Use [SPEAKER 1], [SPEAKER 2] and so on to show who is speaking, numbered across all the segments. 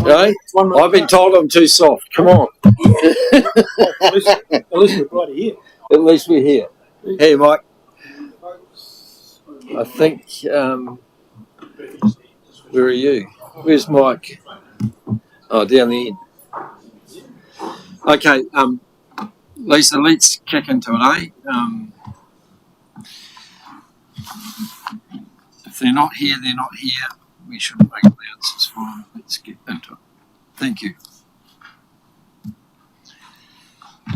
[SPEAKER 1] Hey? I've been told I'm too soft. Come on.
[SPEAKER 2] At least we're bloody here.
[SPEAKER 1] At least we're here. Hey, Mike. I think, where are you? Where's Mike? Oh, down the end. Okay, Lisa, let's kick into it, eh? If they're not here, they're not here. We shouldn't make announcements for them. Let's get into it. Thank you.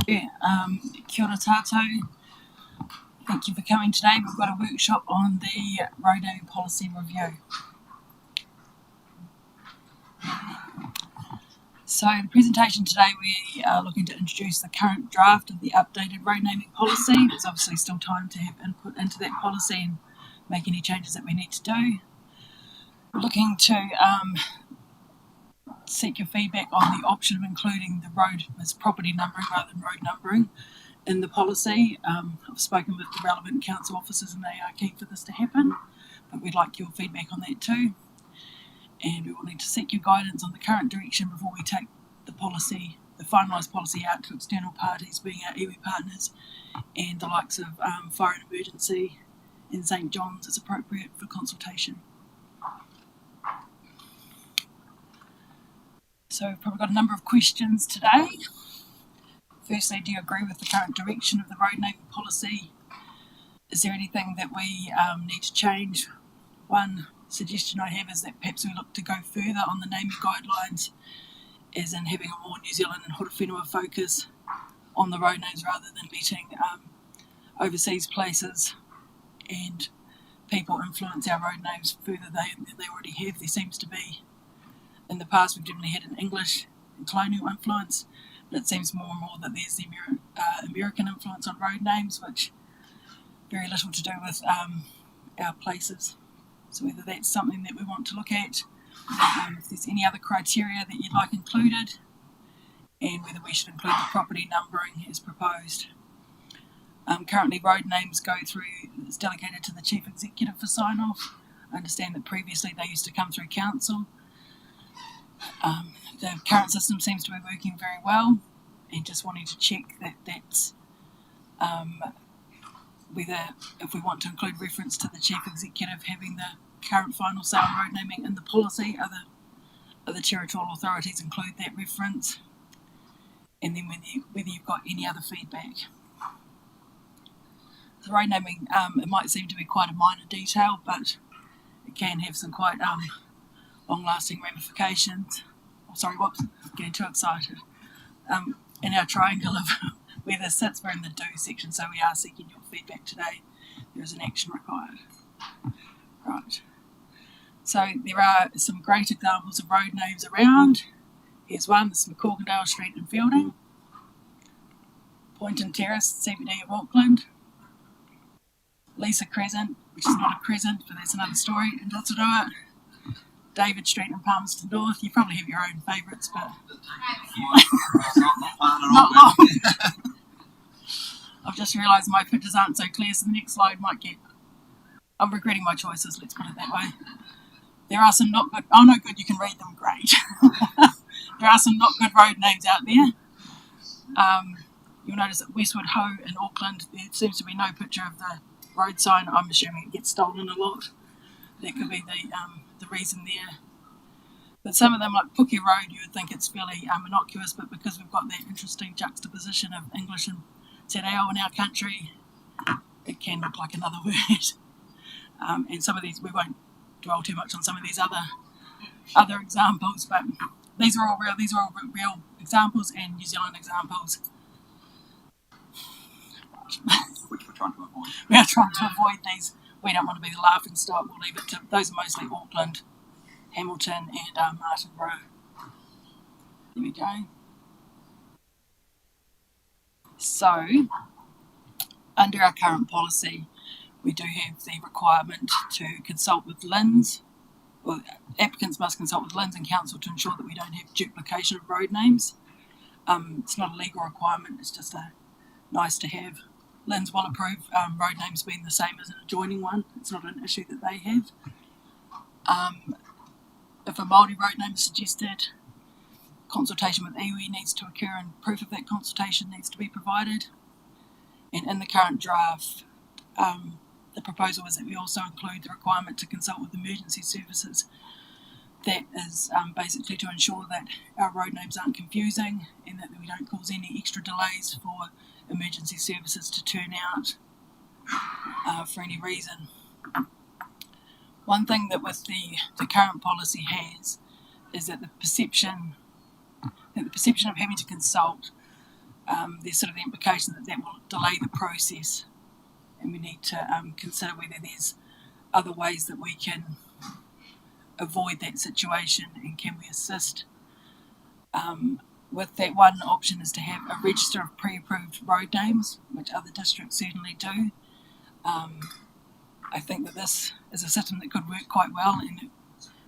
[SPEAKER 3] Kia ora tātou. Thank you for coming today. We've got a workshop on the road naming policy review. So in the presentation today we are looking to introduce the current draft of the updated road naming policy. There's obviously still time to have input into that policy and make any changes that we need to do. We're looking to seek your feedback on the option of including the road as property numbering rather than road numbering in the policy. I've spoken with the relevant council officers and they are keen for this to happen, but we'd like your feedback on that too. And we will need to seek your guidance on the current direction before we take the policy, the finalised policy out to external parties, being our iwi partners and the likes of Fire and Emergency and St John's as appropriate for consultation. So we've probably got a number of questions today. Firstly, do you agree with the current direction of the road naming policy? Is there anything that we need to change? One suggestion I have is that perhaps we look to go further on the naming guidelines, as in having a more New Zealand and Horowhenua focus on the road names rather than letting overseas places and people influence our road names further than they already have. There seems to be, in the past we've definitely had an English and colonial influence, but it seems more and more that there's the American influence on road names, which very little to do with our places. So whether that's something that we want to look at, if there's any other criteria that you'd like included, and whether we should include the property numbering as proposed. Currently road names go through, it's delegated to the Chief Executive for sign-off. I understand that previously they used to come through Council. The current system seems to be working very well, and just wanting to check that that's whether, if we want to include reference to the Chief Executive having the current final say on road naming in the policy, other territorial authorities include that reference, and then whether you've got any other feedback. The road naming, it might seem to be quite a minor detail, but it can have some quite long-lasting ramifications. Oh, sorry, whoops, getting too excited. In our triangle of where this sits, we're in the do section, so we are seeking your feedback today. There is an action required. Right. So there are some great examples of road names around. Here's one, this is McCorkindale Street in Fielding. Poynton Terrace, CBD of Auckland. Lisa Crescent, which is not a crescent, but that's another story, in Rotorua. David Street in Palmerston North. You probably have your own favourites, but not long. I've just realised my pictures aren't so clear, so the next slide might get... I'm regretting my choices, let's put it that way. There are some not good... Oh, no, good, you can read them, great. There are some not good road names out there. You'll notice at Westwood Ho in Auckland, there seems to be no picture of the road sign. I'm assuming it gets stolen a lot. That could be the reason there. But some of them, like Puke Road, you would think it's fairly innocuous, but because we've got that interesting juxtaposition of English and Te Reo in our country, it can look like another word. And some of these, we won't dwell too much on some of these other examples, but these are all real examples and New Zealand examples.
[SPEAKER 4] Which we're trying to avoid.
[SPEAKER 3] We are trying to avoid these. We don't want to be the laughing stock. We'll leave it to, those are mostly Auckland, Hamilton and Martin Row. There we go. So, under our current policy, we do have the requirement to consult with LINs. Well, applicants must consult with LINs and council to ensure that we don't have duplication of road names. It's not a legal requirement, it's just a nice to have. LINs will approve road names being the same as an adjoining one. It's not an issue that they have. If a Māori road name is suggested, consultation with iwi needs to occur and proof of that consultation needs to be provided. And in the current draft, the proposal is that we also include the requirement to consult with emergency services. That is basically to ensure that our road names aren't confusing and that we don't cause any extra delays for emergency services to turn out for any reason. One thing that with the current policy has is that the perception of having to consult, there's sort of the implication that will delay the process, and we need to consider whether there's other ways that we can avoid that situation and can we assist. With that, one option is to have a register of pre-approved road names, which other districts certainly do. I think that this is a system that could work quite well, and it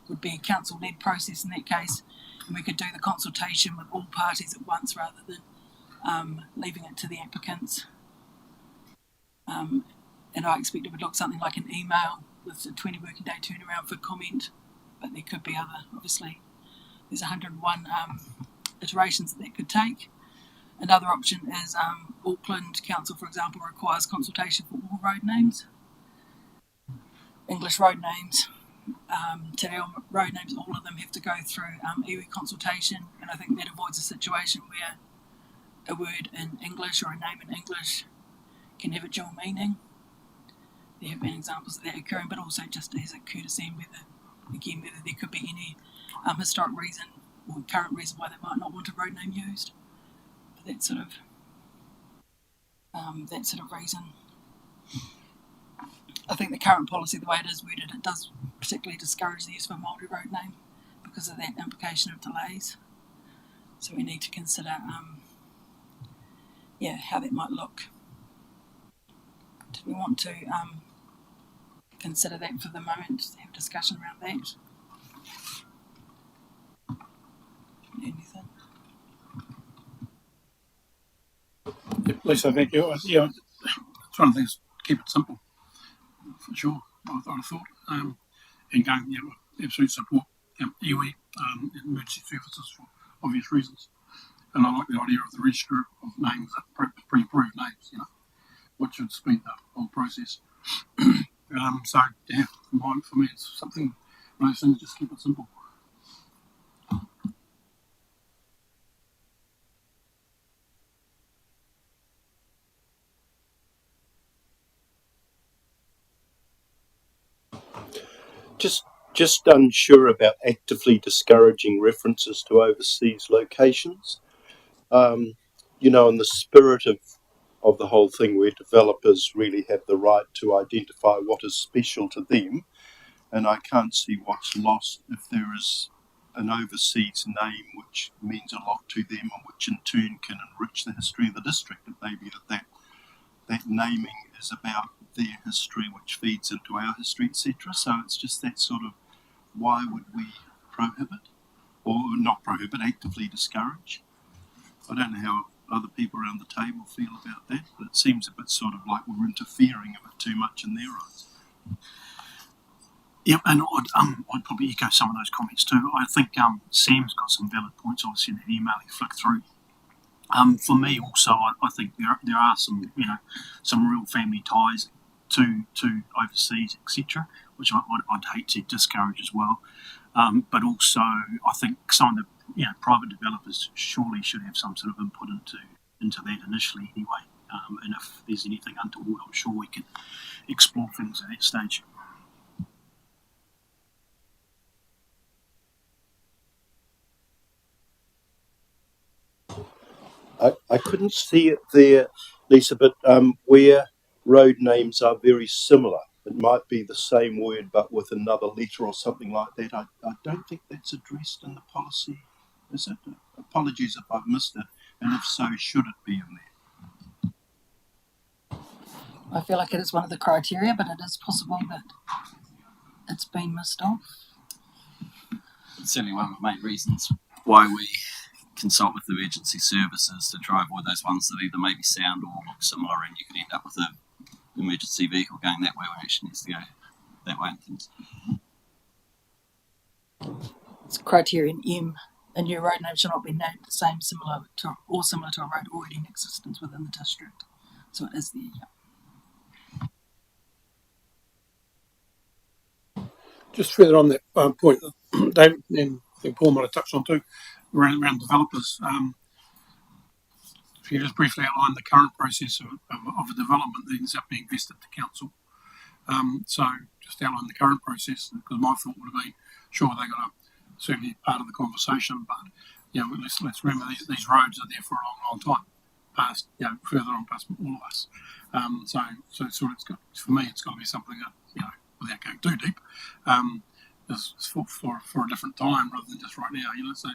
[SPEAKER 3] would be a council-led process in that case, and we could do the consultation with all parties at once rather than leaving it to the applicants. And I expect it would look something like an email with a 20 working day turnaround for comment, but there could be other, obviously, there's 101 iterations that could take. Another option is Auckland Council, for example, requires consultation for all road names. English road names, Te Reo road names, all of them have to go through iwi consultation, and I think that avoids a situation where a word in English or a name in English can have a dual meaning. There have been examples of that occurring, but also just as a courtesy, and whether there could be any historic reason or current reason why they might not want a road name used for that sort of reason. I think the current policy, the way it is worded, it does particularly discourage the use of a Māori road name because of that implication of delays. So we need to consider, how that might look. Do we want to consider that for the moment, have a discussion around that? Anything?
[SPEAKER 2] Lisa, thank you. Yeah,
[SPEAKER 5] It's one of the things, keep it simple, for sure, I thought. And going, absolute support, iwi, emergency services for obvious reasons. And I like the idea of the register of names, pre-approved names, which should speed the whole process. For me, it's something, one of those things, just keep it simple.
[SPEAKER 6] Just unsure about actively discouraging references to overseas locations. In the spirit of the whole thing, where developers really have the right to identify what is special to them, and I can't see what's lost if there is an overseas name which means a lot to them and which in turn can enrich the history of the district. It may be that naming is about their history which feeds into our history, etc. So it's just that sort of, why would we prohibit, or not prohibit, actively discourage? I don't know how other people around the table feel about that, but it seems a bit sort of like we're interfering a bit too much in their rights.
[SPEAKER 5] Yeah, and I'd probably echo some of those comments too. I think Sam's got some valid points, obviously, in that email he flicked through. For me also, I think there are some real family ties to overseas, etc., which I'd hate to discourage as well. But also, I think some of the private developers surely should have some sort of input into that initially anyway. And if there's anything untoward, I'm sure we can explore things at that stage.
[SPEAKER 6] I couldn't see it there, Lisa, but where road names are very similar, it might be the same word but with another letter or something like that. I don't think that's addressed in the policy, is it? Apologies if I've missed it, and if so, should it be in there?
[SPEAKER 3] I feel like it is one of the criteria, but it is possible that it's been missed off.
[SPEAKER 1] It's certainly one of the main reasons why we consult with emergency services to try avoid those ones that either maybe sound or look similar, and you could end up with an emergency vehicle going that way when it actually needs to go that way and things.
[SPEAKER 3] It's criterion M A new road name shall not be named the same, similar to a road already in existence within the district. So it is there. Yeah.
[SPEAKER 2] Just further on that point, David, and I think Paul might have touched on too, around developers. If you just briefly outline the current process of a development that ends up being vested to council. So just outline the current process, because my thought would have been, sure, they got to certainly part of the conversation, but let's remember these roads are there for a long, long time, past further on past all of us. So sort of for me, it's got to be something that without going too deep, is for a different time rather than just right now. So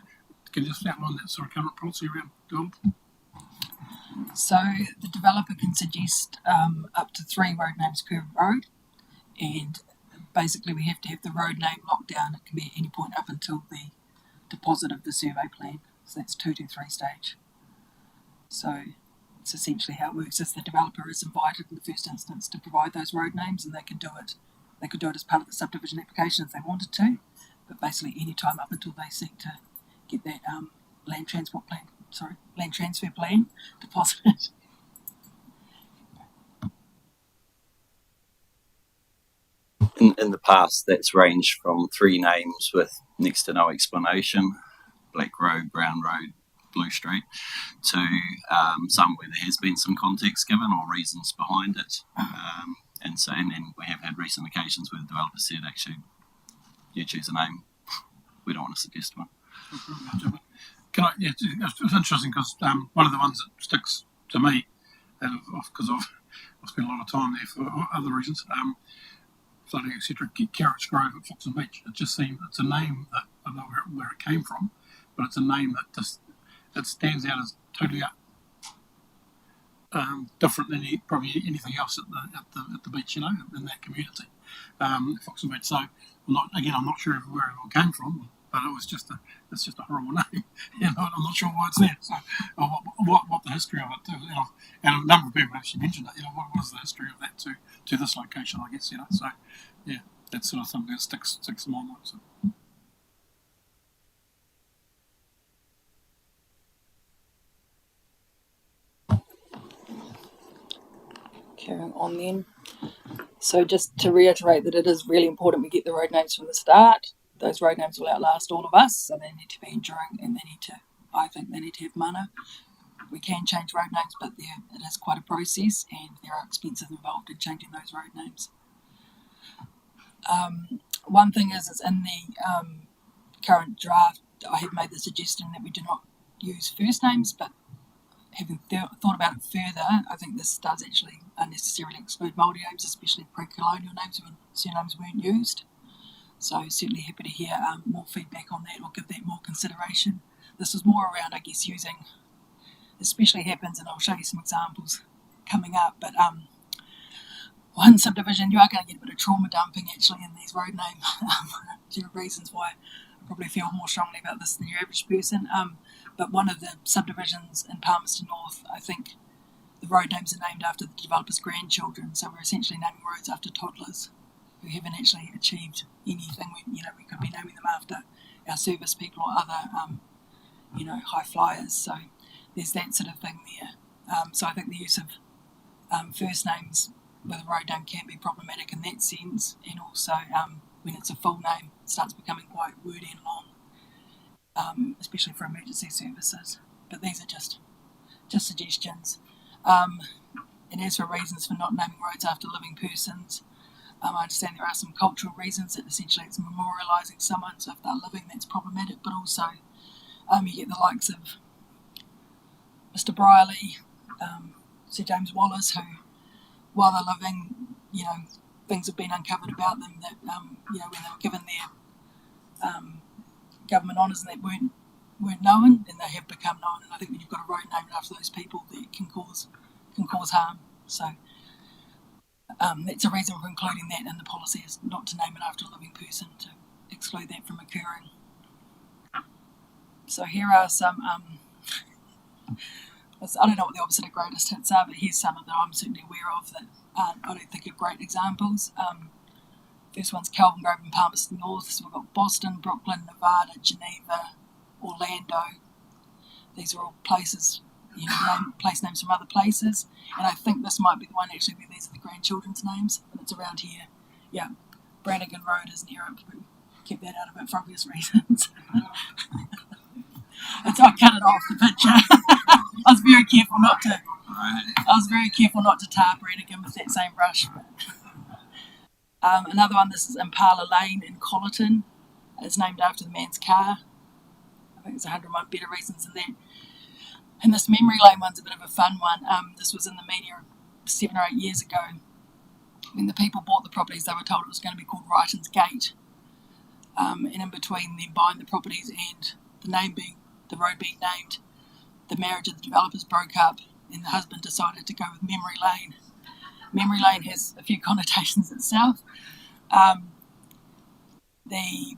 [SPEAKER 2] can you just outline that sort of current policy around development?
[SPEAKER 3] So the developer can suggest up to 3 road names per road, and basically we have to have the road name locked down. It can be at any point up until the deposit of the survey plan. So that's 2 to 3 stage. So it's essentially how it works. Is the developer is invited in the first instance to provide those road names, and they can do it. They could do it as part of the subdivision application if they wanted to, but basically any time up until they seek to get that land transfer plan deposited.
[SPEAKER 1] In the past, that's ranged from 3 names with next to no explanation, Black Road, Brown Road, Blue Street, to some where there has been some context given or reasons behind it. And then we have had recent occasions where the developer said, actually, you choose a name, we don't want to suggest one.
[SPEAKER 5] It's interesting because one of the ones that sticks to me, because I've spent a lot of time there for other reasons, studying, etc., Carrots Grove at Foxton Beach. It just seems it's a name that I don't know where it came from, but it's a name that just it stands out as totally different than probably anything else at the beach, in that community, Foxton Beach. So I'm not sure where it all came from, but it's just a horrible name. I'm not sure why it's there. So what the history of it too, and a number of people actually mentioned it. What is the history of that to this location? I guess So yeah, that's sort of something that sticks in my mind. So.
[SPEAKER 3] Carrying on then. So just to reiterate that it is really important we get the road names from the start. Those road names will outlast all of us, so they need to be enduring, and I think they need to have mana. We can change road names, but it is quite a process, and there are expenses involved in changing those road names. One thing is in the current draft, I have made the suggestion that we do not use first names, but having thought about it further, I think this does actually unnecessarily exclude Māori names, especially pre-colonial names when surnames weren't used. So certainly happy to hear more feedback on that or give that more consideration. This is more around, I guess, using, especially happens, and I'll show you some examples coming up, but one subdivision, you are going to get a bit of trauma dumping actually in these road names. There are reasons why I probably feel more strongly about this than your average person. But one of the subdivisions in Palmerston North, I think the road names are named after the developer's grandchildren. So we're essentially naming roads after toddlers who haven't actually achieved anything. We could be naming them after our service people or other, high flyers. So there's that sort of thing there. So I think the use of first names with a road name can be problematic in that sense, and also when it's a full name, it starts becoming quite wordy and long, especially for emergency services. But these are just suggestions. And as for reasons for not naming roads after living persons, I understand there are some cultural reasons that essentially it's memorialising someone, so if they're living that's problematic, but also you get the likes of Mr. Briley, Sir James Wallace, who while they're living, things have been uncovered about them that, when they were given their government honours and that weren't known, then they have become known. And I think when you've got a road named after those people, that can cause harm. So that's a reason for including that in the policy, is not to name it after a living person, to exclude that from occurring. So here are some. I don't know what the opposite of greatest hits are, but here's some that I'm certainly aware of that I don't think are great examples. First one's Kelvin Grove and Palmerston North. So we've got Boston, Brooklyn, Nevada, Geneva, Orlando. These are all places, place names from other places. And I think this might be the one actually where these are the grandchildren's names, and it's around here. Yeah, Brannigan Road is near it, but we kept that out of it for obvious reasons. I cut it off the picture. I was very careful not to tar Brannigan with that same brush. Another one, this is Impala Lane in Collerton. It's named after the man's car. I think there's 101 better reasons than that. And this Memory Lane one's a bit of a fun one. This was in the media 7 or 8 years ago. When the people bought the properties, they were told it was going to be called Wrighton's Gate. And in between them buying the properties and the road being named, the marriage of the developers broke up and the husband decided to go with Memory Lane. Memory Lane has a few connotations itself. The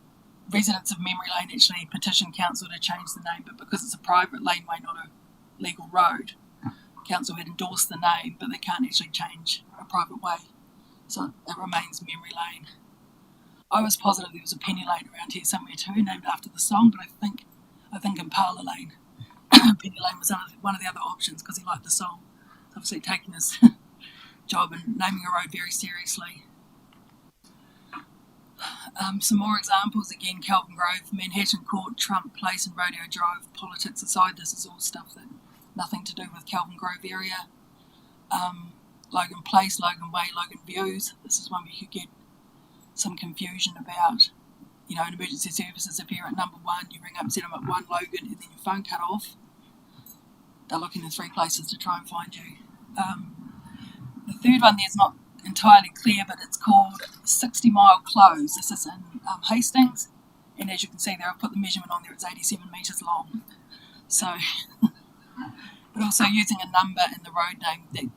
[SPEAKER 3] residents of Memory Lane actually petitioned council to change the name, but because it's a private laneway, not a legal road, council had endorsed the name, but they can't actually change a private way. So it remains Memory Lane. I was positive there was a Penny Lane around here somewhere too, named after the song, but I think Impala Lane. Penny Lane was one of the other options because he liked the song. He's obviously taking his job and naming a road very seriously. Some more examples, again, Kelvin Grove, Manhattan Court, Trump Place and Rodeo Drive. Politics aside, this is all stuff that nothing to do with Kelvin Grove area. Logan Place, Logan Way, Logan Views. This is one where you could get some confusion about, in emergency services, if you're at number 1, you ring up and set them at 1 Logan and then your phone cut off. They're looking in 3 places to try and find you. The third one there's not entirely clear, but it's called 60 Mile Close. This is in Hastings, and as you can see there, I've put the measurement on there, it's 87 metres long. So, but also using a number in the road name that,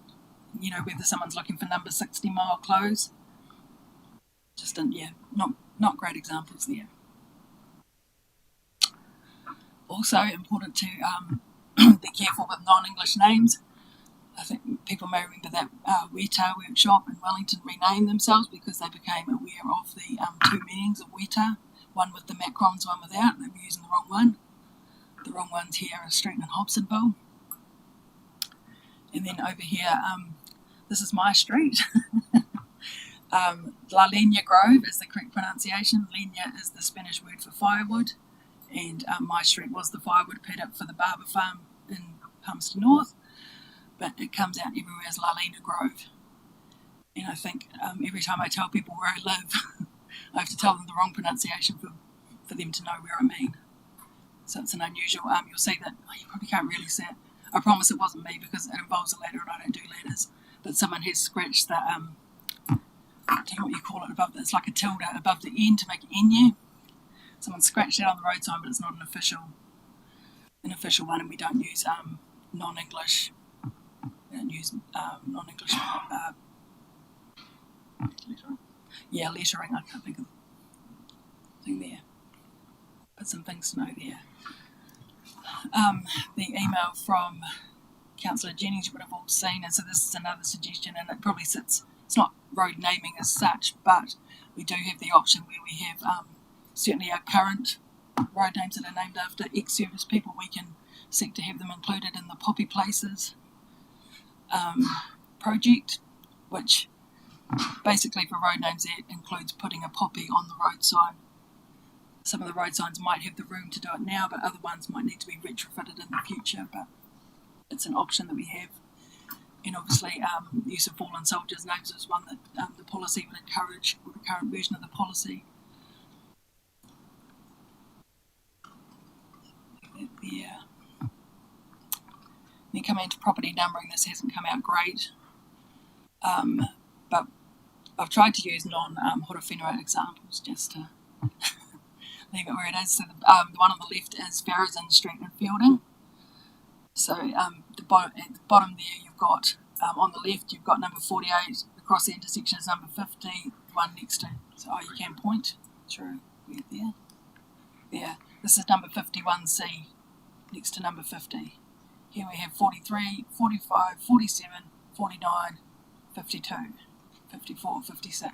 [SPEAKER 3] whether someone's looking for number 60 Mile Close. Just, not great examples there. Also important to be careful with non-English names. I think people may remember that Weta workshop in Wellington renamed themselves because they became aware of the 2 meanings of Weta, one with the macrons, one without. They were using the wrong one. The wrong ones here are Streeton and Hobsonville. And then over here, this is my street. La Leña Grove is the correct pronunciation. Leña is the Spanish word for firewood. And my street was the firewood paddock for the barber farm in Palmerston North. But it comes out everywhere as La Leña Grove. And I think every time I tell people where I live, I have to tell them the wrong pronunciation for them to know where I mean. So it's an unusual, you'll see that, you probably can't really see it. I promise it wasn't me because it involves a ladder and I don't do ladders. But someone has scratched the, I don't know what you call it above, it's like a tilde above the N to make it Enu. Someone scratched it on the road sign, but it's not an official one, and we don't use non-English. We don't use non-English.
[SPEAKER 4] Lettering.
[SPEAKER 3] Yeah, lettering. I can't think of the thing there. But some things to know there. The email from Councillor Jennings you would have all seen, and so this is another suggestion, and it probably sits. It's not road naming as such, but we do have the option where we have certainly our current road names that are named after ex-service people. We can seek to have them included in the Poppy Places project, which basically for road names that includes putting a poppy on the road sign. Some of the road signs might have the room to do it now, but other ones might need to be retrofitted in the future, but it's an option that we have. And obviously use of fallen soldiers' names is one that the policy would encourage, or the current version of the policy. Yeah. Then coming into property numbering, this hasn't come out great, but I've tried to use non-Horowhenua examples just to leave it where it is. So the one on the left is Farrazin Street in Fielding. So at the bottom there you've got, on the left you've got number 48, across the intersection is number 50, one next to, so you can point through there. There, this is number 51C, next to number 50. Here we have 43, 45, 47, 49, 52, 54, 56.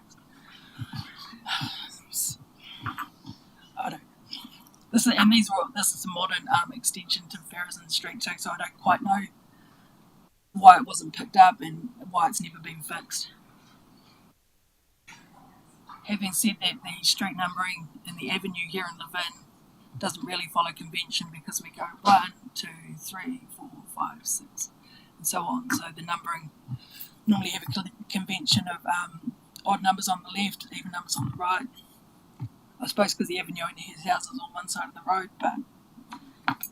[SPEAKER 3] This is a modern extension to Ferrison Street too, so I don't quite know why it wasn't picked up and why it's never been fixed. Having said that, the street numbering in the avenue here in Levin doesn't really follow convention because we go 1, 2, 3, 4, 5, 6, and so on. So the numbering normally have a convention of odd numbers on the left, even numbers on the right. I suppose because the avenue only has houses on one side of the road, but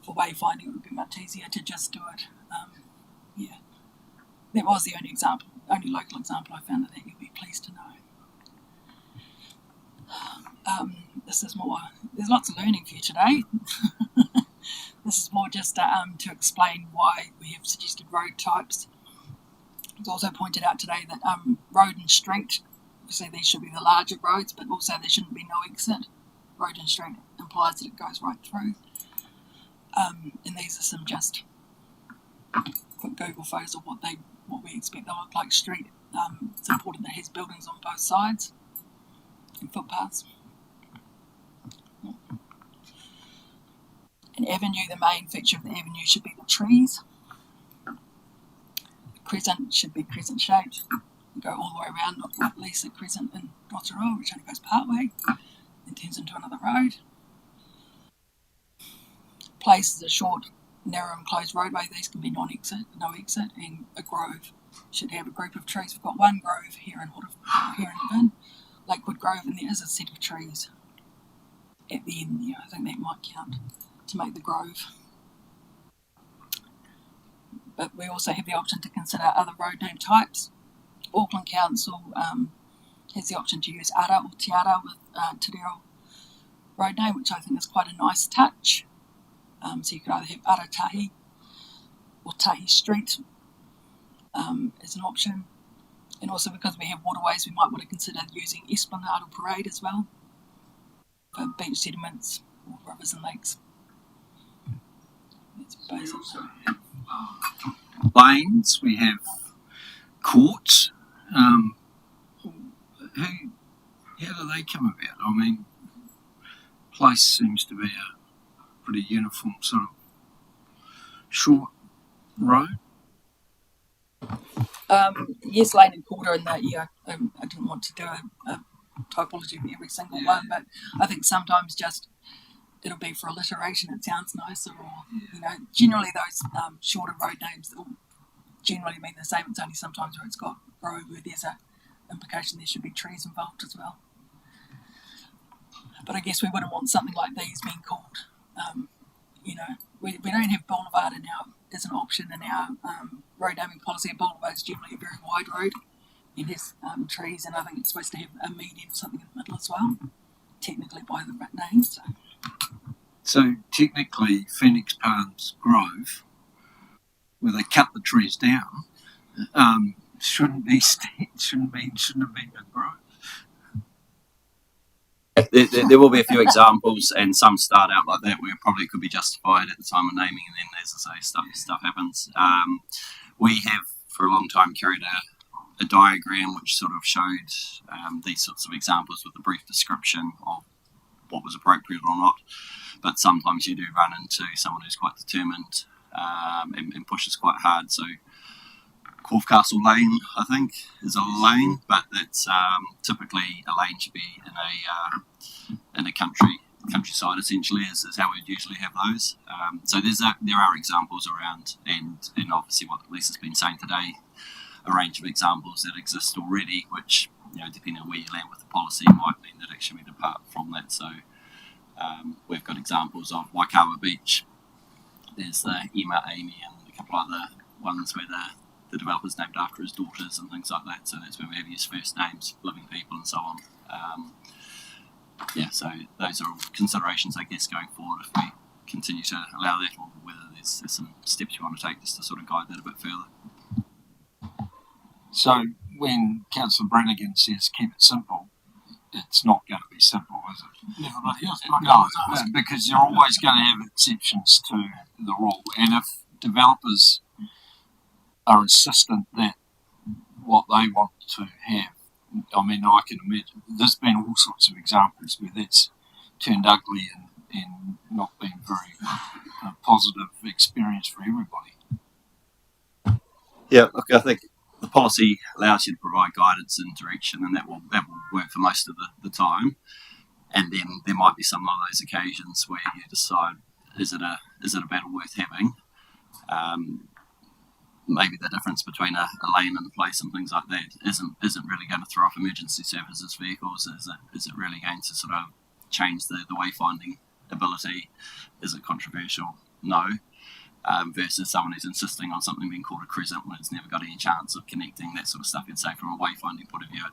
[SPEAKER 3] for wayfinding it would be much easier to just do it. Yeah, that was the only local example I found that you'd be pleased to know. This is more, there's lots of learning for you today. This is more just to explain why we have suggested road types. It's also pointed out today that road and street, obviously these should be the larger roads, but also there shouldn't be no exit. Road and street implies that it goes right through. And these are some just quick Google photos of what we expect they look like. Street, it's important that it has buildings on both sides and footpaths. An avenue, the main feature of the avenue should be the trees. The crescent should be crescent shaped. Go all the way around, not like Lisa Crescent in Rotorua, which only goes part way, then turns into another road. Place is a short, narrow and closed roadway. These can be no exit, and a grove should have a group of trees. We've got one grove here in Levin, Lakewood Grove, and there is a set of trees at the end there. I think that might count to make the grove. But we also have the option to consider other road name types. Auckland Council has the option to use ara or tiara with te reo road name, which I think is quite a nice touch. So you could either have ara tahi or tahi street as an option. And also because we have waterways, we might want to consider using esplanade or parade as well for beach sediments or rivers and lakes. That's basic.
[SPEAKER 1] Lanes, we have courts. How do they come about? I mean, place seems to be a pretty uniform sort of short road.
[SPEAKER 3] Yes, lane and quarter in that year. I didn't want to do a typology of every single one, but I think sometimes just it'll be for alliteration. It sounds nicer, or generally those shorter road names will generally mean the same. It's only sometimes where it's got grove where there's a implication there should be trees involved as well. But I guess we wouldn't want something like these being called. We don't have boulevard as an option in our road naming policy. A boulevard is generally a very wide road. It has trees, and I think it's supposed to have a median or something in the middle as well, technically by the name.
[SPEAKER 1] So technically, Phoenix Palms Grove, where they cut the trees down, shouldn't have been a grove. There will be a few examples, and some start out like that where it probably could be justified at the time of naming, and then, as I say, stuff happens. We have for a long time carried a diagram which sort of showed these sorts of examples with a brief description of what was appropriate or not. But sometimes you do run into someone who's quite determined and pushes quite hard. So Corfe Castle Lane, I think, is a lane, but it's typically a lane should be in a countryside. Essentially, is how we'd usually have those. So there are examples around, and obviously what Lisa's been saying today, a range of examples that exist already, which depending on where you land with the policy, might mean that actually we depart from that. So we've got examples of Waikawa Beach. There's the Emma, Amy, and a couple other ones where the developer's named after his daughters and things like that. So that's where we have his first names, living people, and so on. So those are all considerations, I guess, going forward if we continue to allow that, or whether there's some steps you want to take just to sort of guide that a bit further.
[SPEAKER 7] So when Councillor Brannigan says keep it simple, it's not going to be simple, is it?
[SPEAKER 2] Everybody else.
[SPEAKER 7] No, because you're always going to have exceptions to the rule. And if developers are insistent that what they want to have, I mean, I can imagine there's been all sorts of examples where that's turned ugly and not been very positive experience for everybody.
[SPEAKER 1] Yeah, look, I think the policy allows you to provide guidance and direction, and that will work for most of the time. And then there might be some of those occasions where you decide, is it a battle worth having? Maybe the difference between a lane and a place and things like that isn't really going to throw off emergency services vehicles. Is it really going to sort of change the wayfinding ability? Is it controversial? No. Versus someone who's insisting on something being called a crescent when it's never got any chance of connecting, that sort of stuff. You'd say from a wayfinding point of view,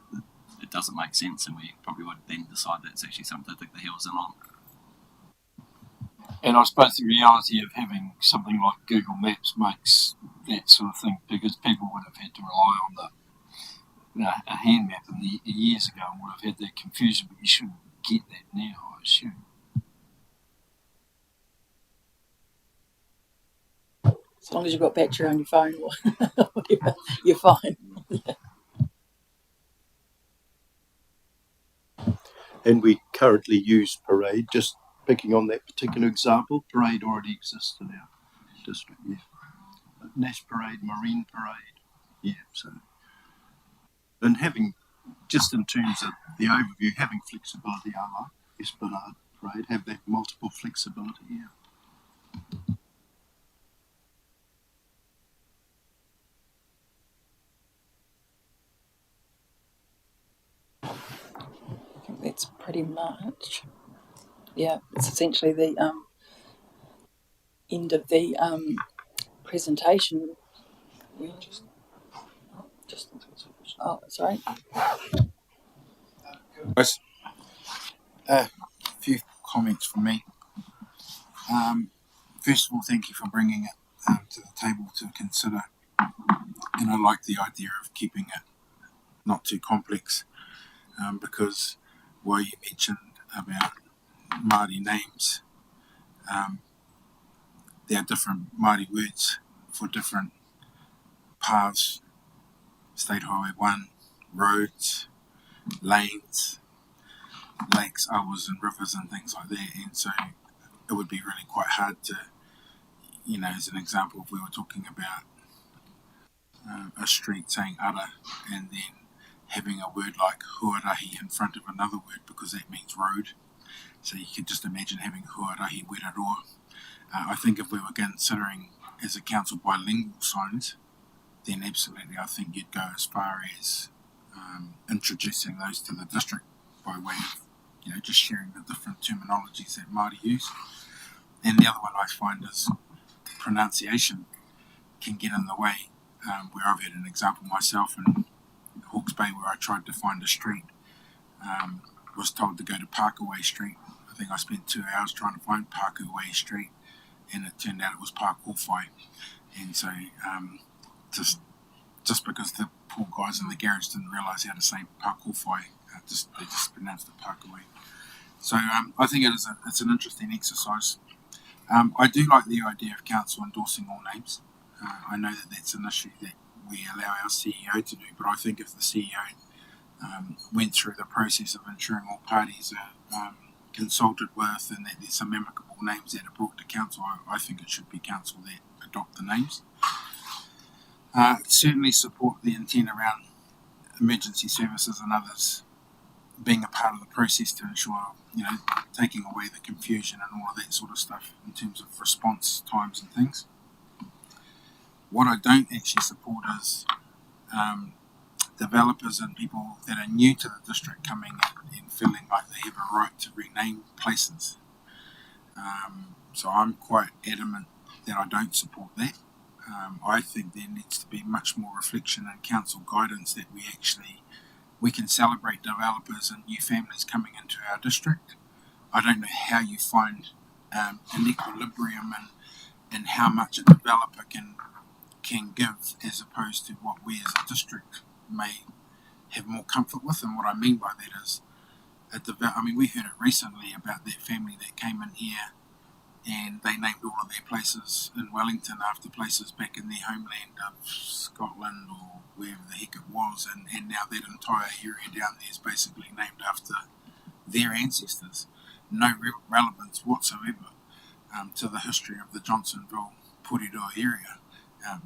[SPEAKER 1] it doesn't make sense, and we probably would then decide that's actually something to dig the heels in on.
[SPEAKER 7] And I suppose the reality of having something like Google Maps makes that sort of thing, because people would have had to rely on a hand map years ago and would have had that confusion, but you shouldn't get that now, I assume.
[SPEAKER 3] As long as you've got battery on your phone or whatever, you're fine.
[SPEAKER 6] And we currently use Parade, just picking on that particular example. Parade already exists in our district, yeah. Nash Parade, Marine Parade, yeah, so. And having, just in terms of the overview, having flexibility, I like Esplanade Parade, have that multiple flexibility, yeah.
[SPEAKER 3] I think that's pretty much, yeah, it's essentially the end of the presentation. Yeah. Oh, sorry.
[SPEAKER 8] A few comments from me. First of all, thank you for bringing it to the table to consider. And I like the idea of keeping it not too complex, because while you mentioned about Māori names, there are different Māori words for different paths, State Highway 1, roads, lanes, lakes, awas and rivers and things like that. And so it would be really quite hard to, as an example, if we were talking about a street saying ara and then having a word like huarahi in front of another word, because that means road. So you could just imagine having huarahi weraroa. I think if we were considering as a council bilingual signs, then absolutely I think you'd go as far as introducing those to the district by way of just sharing the different terminologies that Māori use. And the other one I find is pronunciation can get in the way, where I've had an example myself in Hawke's Bay where I tried to find a street, was told to go to Parkaway Street. I think I spent 2 hours trying to find Parkaway Street, and it turned out it was Parkawhai. And so just because the poor guys in the garage didn't realise how to say Parkawhai, they just pronounced it Parkaway. So I think it's an interesting exercise. I do like the idea of council endorsing all names. I know that that's an issue that we allow our CEO to do, but I think if the CEO went through the process of ensuring all parties are consulted with and that there's some amicable names that are brought to council, I think it should be council that adopt the names. Certainly support the intent around emergency services and others being a part of the process to ensure, taking away the confusion and all of that sort of stuff in terms of response times and things. What I don't actually support is developers and people that are new to the district coming in and feeling like they have a right to rename places. So I'm quite adamant that I don't support that. I think there needs to be much more reflection and council guidance that we can celebrate developers and new families coming into our district. I don't know how you find an equilibrium and how much a developer can give as opposed to what we as a district may have more comfort with. And what I mean by that is, we heard it recently about that family that came in here and they named all of their places in Wellington after places back in their homeland of Scotland or wherever the heck it was, and now that entire area down there is basically named after their ancestors. no relevance whatsoever to the history of the Johnsonville Puridoa area.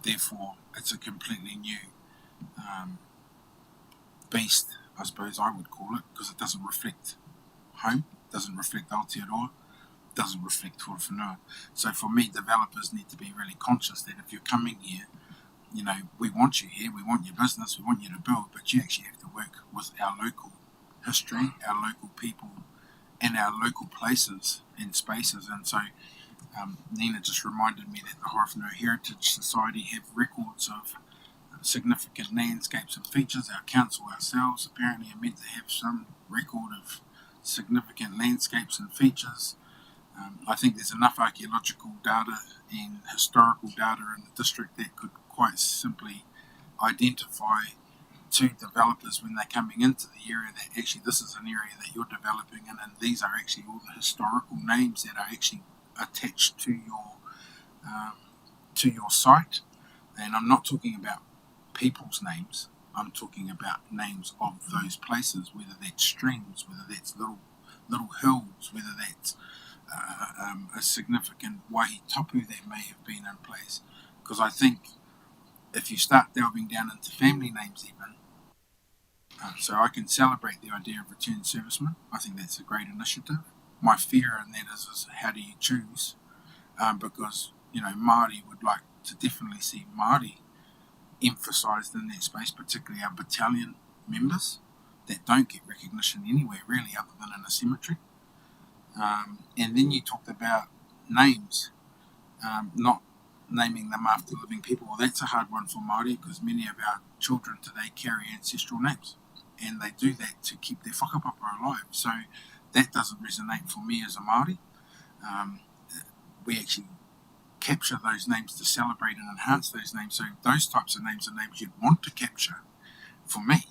[SPEAKER 8] Therefore, it's a completely new beast, I suppose I would call it, because it doesn't reflect home, doesn't reflect Aotearoa, doesn't reflect Tuawhanua. So for me, developers need to be really conscious that if you're coming here, you know, we want you here, we want your business, we want you to build, but you actually have to work with our local history, our local people, and our local places and spaces. And so Nina just reminded me that the Horowhenua Heritage Society have records of significant landscapes and features. Our council ourselves apparently are meant to have some record of significant landscapes and features. I think there's enough archaeological data and historical data in the district that could quite simply identify to developers when they're coming into the area that actually this is an area that you're developing in, and these are actually all the historical names that are actually attached to your site. And I'm not talking about people's names. I'm talking about names of those places, whether that's streams, whether that's little hills, whether that's a significant waihi tapu that may have been in place. Because I think if you start delving down into family names even, so I can celebrate the idea of returned servicemen. I think that's a great initiative. My fear in that is how do you choose? Because, you know, Māori would like to definitely see Māori emphasised in that space, particularly our battalion members that don't get recognition anywhere really other than in a cemetery. And then you talked about names, not naming them after living people. Well, that's a hard one for Māori because many of our children today carry ancestral names, and they do that to keep their whakapapa alive. So that doesn't resonate for me as a Māori. We actually capture those names to celebrate and enhance those names. So those types of names are names you'd want to capture for me.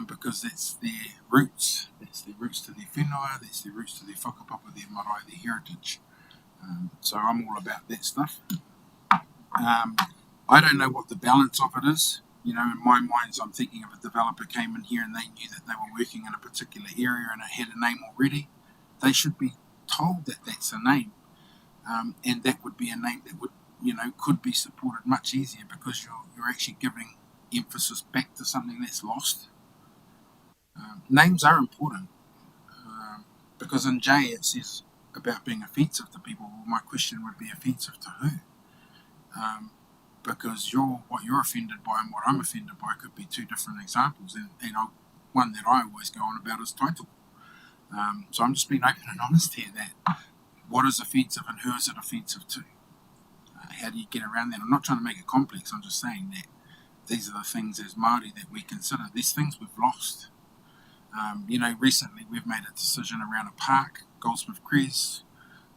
[SPEAKER 8] Because that's their roots. That's their roots to their whenua, that's their roots to their whakapapa, their marae, their heritage. So I'm all about that stuff. I don't know what the balance of it is. You know, in my mind, I'm thinking if a developer came in here and they knew that they were working in a particular area and it had a name already, they should be told that that's a name. And that would be a name that would, you know, could be supported much easier because you're actually giving emphasis back to something that's lost. Names are important because in J it says about being offensive to people. Well, my question would be offensive to who? Because what you're offended by and what I'm offended by could be two different examples. And one that I always go on about is title. So I'm just being open and honest here that what is offensive and who is it offensive to? How do you get around that? I'm not trying to make it complex. I'm just saying that these are the things as Māori that we consider. These things we've lost. You know, recently we've made a decision around a park, Goldsmith Crest,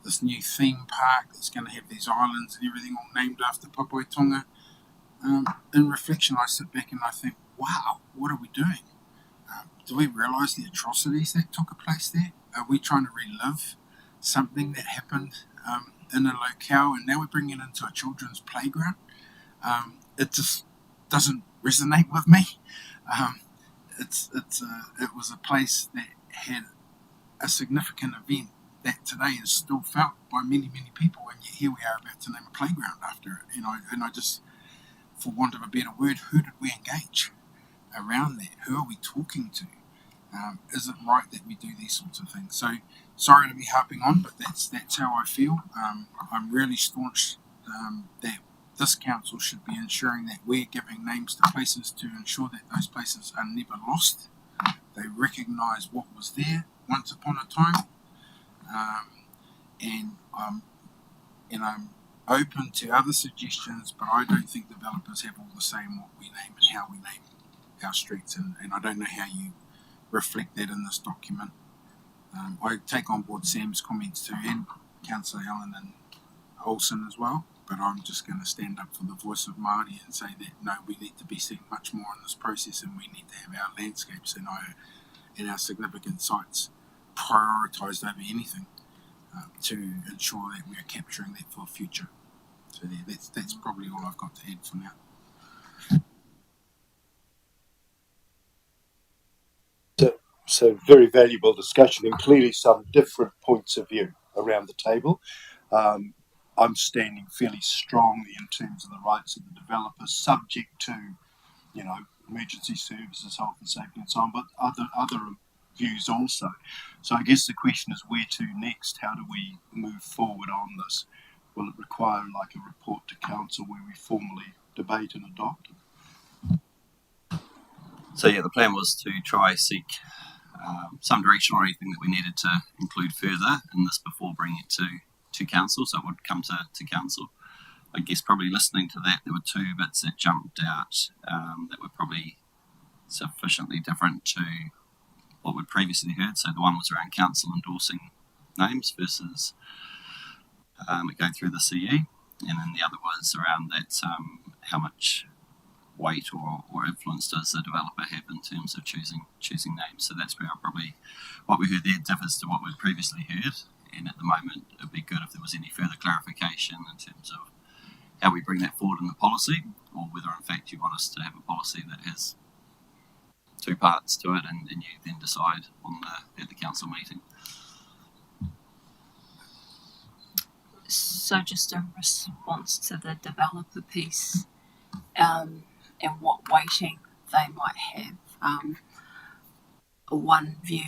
[SPEAKER 8] this new theme park that's going to have these islands and everything all named after Papua Tonga. In reflection, I sit back and I think, wow, what are we doing? Do we realise the atrocities that took place there? Are we trying to relive something that happened in a locale and now we're bringing it into a children's playground? It just doesn't resonate with me. It was a place that had a significant event that today is still felt by many, many people, and yet here we are about to name a playground after it. And I just, for want of a better word, who did we engage around that? Who are we talking to? Is it right that we do these sorts of things? So sorry to be harping on, but that's how I feel. I'm really staunch that this council should be ensuring that we're giving names to places to ensure that those places are never lost. They recognise what was there once upon a time, and I'm open to other suggestions, but I don't think developers have all the say in what we name and how we name our streets, and I don't know how you reflect that in this document. I take on board Sam's comments too, and Councillor Allen and Olsen as well, but I'm just going to stand up for the voice of Māori and say that no, we need to be seen much more in this process, and we need to have our landscapes and our significant sites prioritised over anything to ensure that we are capturing that for the future. So that's probably all I've got to add for now.
[SPEAKER 6] So So very valuable discussion and clearly some different points of view around the table. I'm standing fairly strongly in terms of the rights of the developer, subject to, emergency services, health and safety and so on, but other views also. So I guess the question is where to next? How do we move forward on this? Will it require like a report to council where we formally debate and adopt?
[SPEAKER 1] So yeah, the plan was to try seek some direction or anything that we needed to include further in this before bringing it to council, so it would come to council. I guess probably listening to that, there were two bits that jumped out that were probably sufficiently different to what we'd previously heard. So the one was around council endorsing names versus it going through the CE, and then the other was around that how much weight or influence does the developer have in terms of choosing names. So that's where probably what we heard there differs to what we'd previously heard, and at the moment it would be good if there was any further clarification in terms of how we bring that forward in the policy, or whether in fact you want us to have a policy that has two parts to it and you then decide on at the council meeting.
[SPEAKER 9] So just a response to the developer piece and what weighting they might have. One view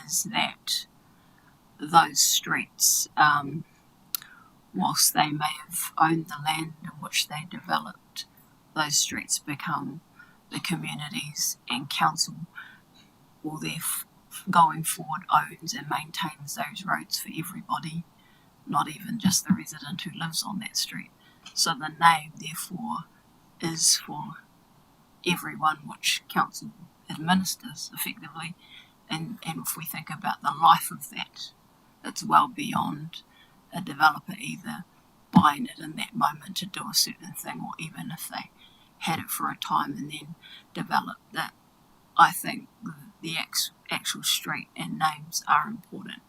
[SPEAKER 9] is that those streets, whilst they may have owned the land in which they developed, those streets become the communities, and council will going forward owns and maintains those roads for everybody, not even just the resident who lives on that street. So the name therefore is for everyone which council administers effectively, and if we think about the life of that, it's well beyond a developer either buying it in that moment to do a certain thing, or even if they had it for a time and then developed that. I think the actual street and names are important.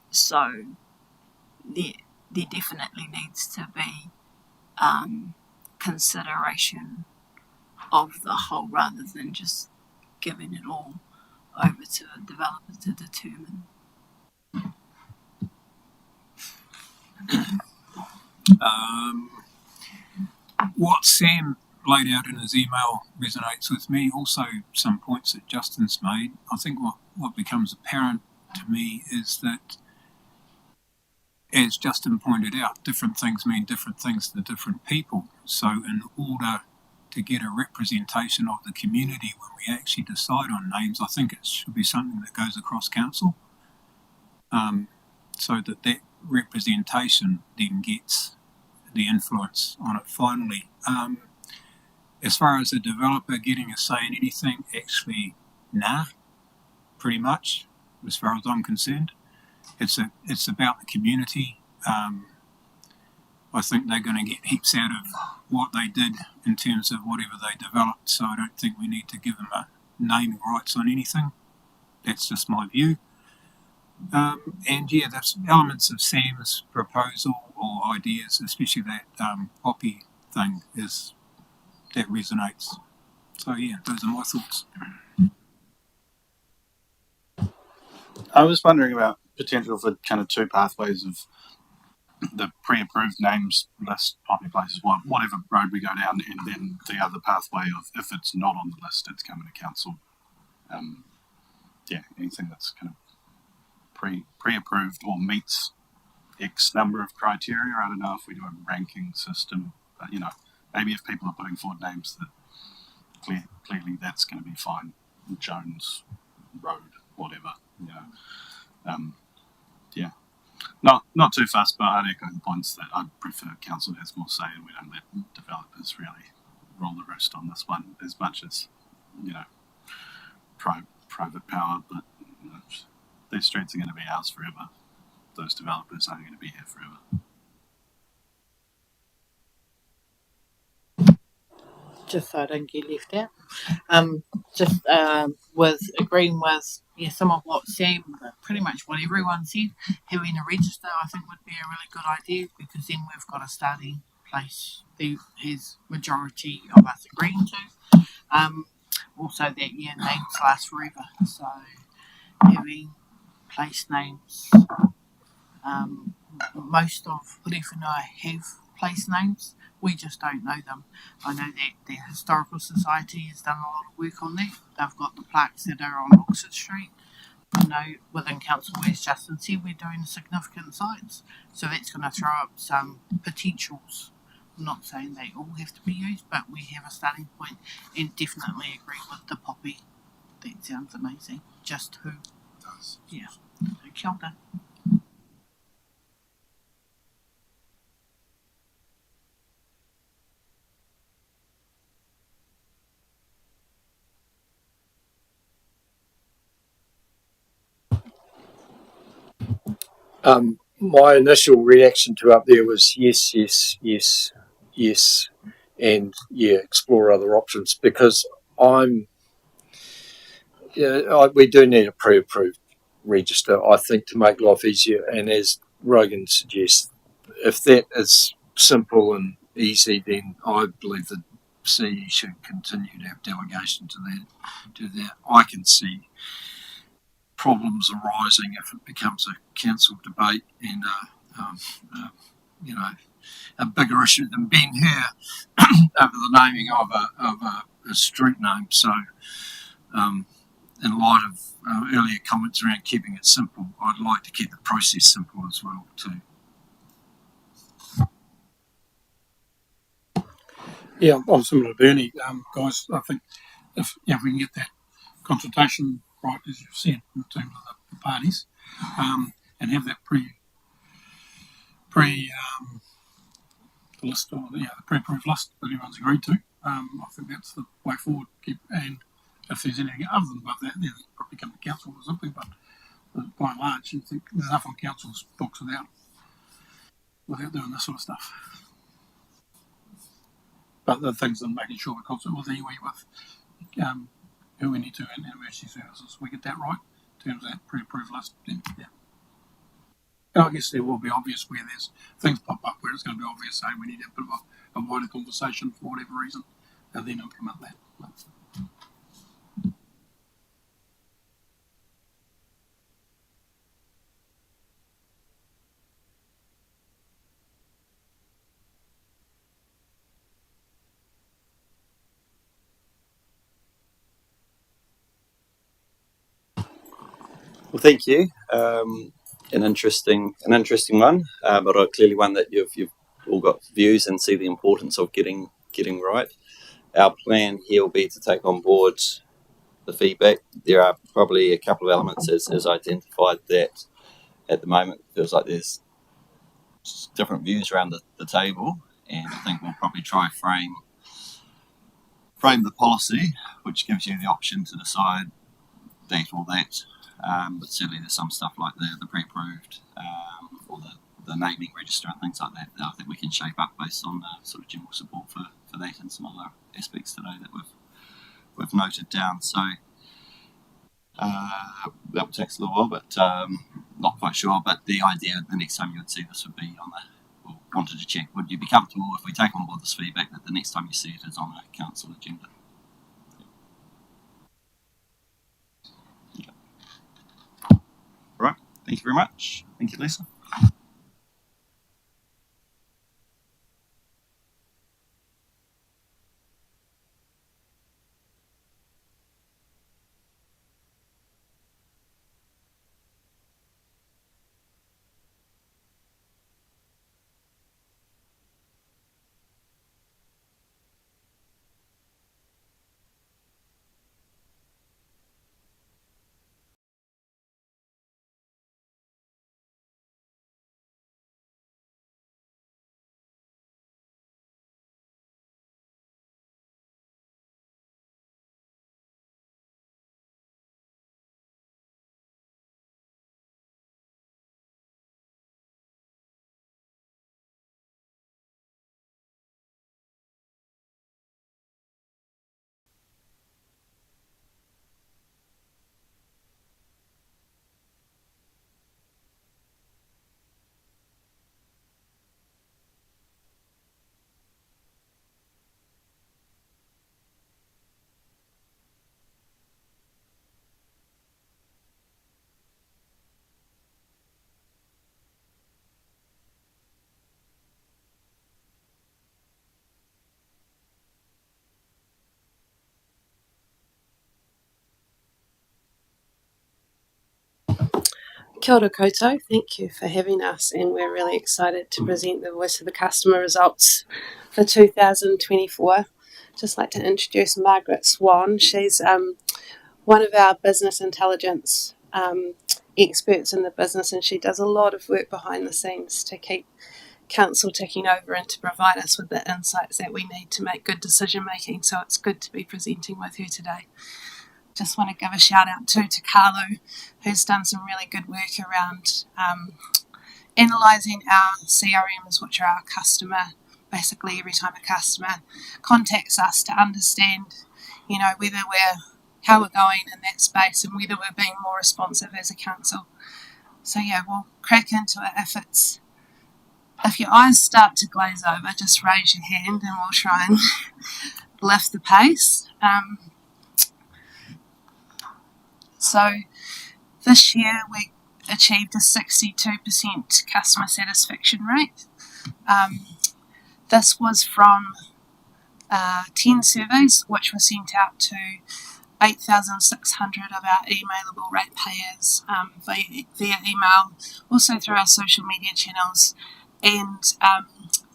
[SPEAKER 9] So there definitely needs to be consideration of the whole rather than just giving it all over to a developer to determine.
[SPEAKER 2] What Sam laid out in his email resonates with me. Also, some points that Justin's made. I think what becomes apparent to me is that, as Justin pointed out, different things mean different things to different people. So in order to get a representation of the community when we actually decide on names, I think it should be something that goes across council, so that representation then gets the influence on it finally. As far as the developer getting a say in anything, actually, nah, pretty much, as far as I'm concerned. It's about the community. I think they're going to get heaps out of what they did in terms of whatever they developed, so I don't think we need to give them a naming rights on anything. That's just my view. And yeah, there's elements of Sam's proposal or ideas, especially that poppy thing, that resonates. So yeah, those are my thoughts.
[SPEAKER 5] I was wondering about potential for kind of two pathways of the pre-approved names list, poppy places, whatever road we go down, and then the other pathway of if it's not on the list, it's coming to council. Anything that's kind of pre-approved or meets X number of criteria. I don't know if we do a ranking system, but maybe if people are putting forward names that clearly that's going to be fine. Jones Road, whatever. Not too fast, but I'd echo the points that I'd prefer council has more say and we don't let developers really roll the roost on this one as much as private power. But these streets are going to be ours forever. Those developers aren't going to be here forever.
[SPEAKER 10] Just so I don't get left out. Was agreeing with some of what Sam, pretty much what everyone said. Having a register, I think, would be a really good idea, because then we've got a starting place that has majority of us agreeing to. also that names last forever. So having place names, most of Rewhenua have place names. We just don't know them. I know that the Historical Society has done a lot of work on that. They've got the plaques that are on Oxford Street. I know within Council, as Justin said, we're doing significant sites, so that's going to throw up some potentials. I'm not saying they all have to be used, but we have a starting point, and definitely agree with the poppy. That sounds amazing. Just who?
[SPEAKER 8] Does.
[SPEAKER 10] Yeah. Kia ora.
[SPEAKER 11] My initial reaction to up there was yes, yes, yes, yes, and yeah, explore other options because we do need a pre-approved register, I think, to make life easier. And as Rogan suggests, if that is simple and easy, then I believe the CE should continue to have delegation to that. I can see problems arising if it becomes a council debate and a bigger issue than Ben Hur over the naming of a street name. So, in light of earlier comments around keeping it simple, I'd like to keep the process simple as well too.
[SPEAKER 2] Yeah, I'm similar to Bernie, guys. I think if we can get that consultation right, as you've said, in terms of the parties, and have that the list or the pre-approved list that everyone's agreed to. I think that's the way forward. And if there's anything other than above that, then probably come to council or something. But by and large, you think there's enough on council's books without doing this sort of stuff. But the things that making sure we're constant with iwi with who we need to in emergency services, we get that right in terms of that pre-approved list. Then, yeah. And I guess there will be obvious where there's things pop up where it's going to be obvious saying we need to have a bit of a wider conversation for whatever reason and then implement that.
[SPEAKER 1] Well, thank you. An interesting one, but clearly one that you've all got views and see the importance of getting right. Our plan here will be to take on board the feedback. There are probably a couple of elements as identified that at the moment feels like there's different views around the table, and I think we'll probably try frame the policy, which gives you the option to decide that or that. But certainly there's some stuff like the pre-approved or the naming register and things like that I think we can shape up based on sort of general support for that and some other aspects today that we've noted down. So that will take us a little while, but not quite sure. But the idea the next time you would see this would be wanted to check, would you be comfortable if we take on board this feedback that the next time you see it is on a council agenda? Right. Thank you very much. Thank you, Lisa.
[SPEAKER 12] Kia ora koutou, thank you for having us, and we're really excited to present the Voice of the Customer results for 2024. Just like to introduce Margaret Swan. She's one of our business intelligence experts in the business, and she does a lot of work behind the scenes to keep council ticking over and to provide us with the insights that we need to make good decision making. So it's good to be presenting with you today. Just want to give a shout out to Carlo, who's done some really good work around analysing our CRMs, which are our customer. Basically, every time a customer contacts us to understand, how we're going in that space and whether we're being more responsive as a council. So yeah, we'll crack into it. If your eyes start to glaze over, just raise your hand and we'll try and lift the pace. So this year we achieved a 62% customer satisfaction rate. This was from 10 surveys which were sent out to 8,600 of our emailable ratepayers via email, also through our social media channels. And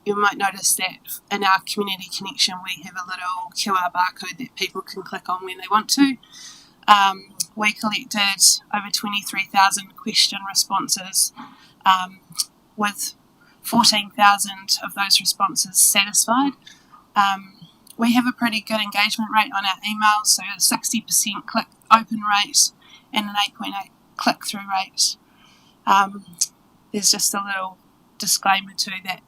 [SPEAKER 12] you might notice that in our community connection we have a little QR barcode that people can click on when they want to. We collected over 23,000 question responses, with 14,000 of those responses satisfied. We have a pretty good engagement rate on our emails, so a 60% click open rate and an 8.8 click-through rate. There's just a little disclaimer too that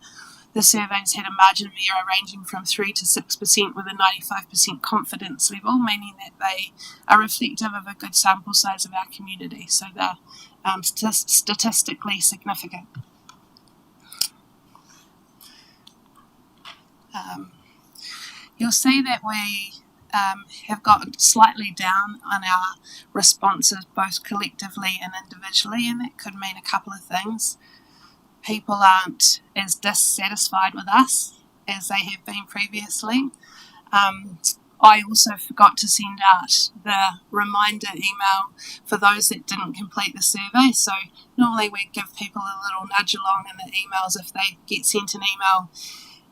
[SPEAKER 12] the surveys had a margin of error ranging from 3 to 6% with a 95% confidence level, meaning that they are reflective of a good sample size of our community, so they're statistically significant. You'll see that we have gotten slightly down on our responses both collectively and individually, and that could mean a couple of things. People aren't as dissatisfied with us as they have been previously. I also forgot to send out the reminder email for those that didn't complete the survey. So normally we give people a little nudge along in the emails. If they get sent an email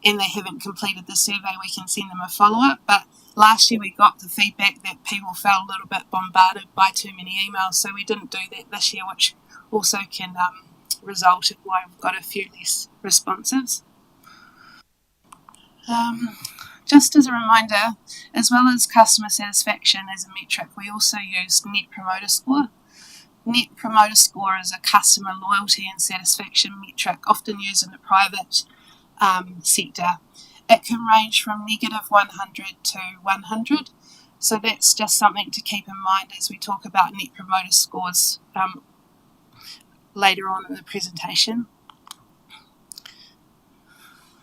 [SPEAKER 12] and they haven't completed the survey, we can send them a follow-up. But last year we got the feedback that people felt a little bit bombarded by too many emails, so we didn't do that this year, which also can result in why we've got a few less responses. Just as a reminder, as well as customer satisfaction as a metric, we also use Net Promoter Score. Net Promoter Score is a customer loyalty and satisfaction metric often used in the private sector. It can range from negative 100 to 100, so that's just something to keep in mind as we talk about Net Promoter Scores later on in the presentation.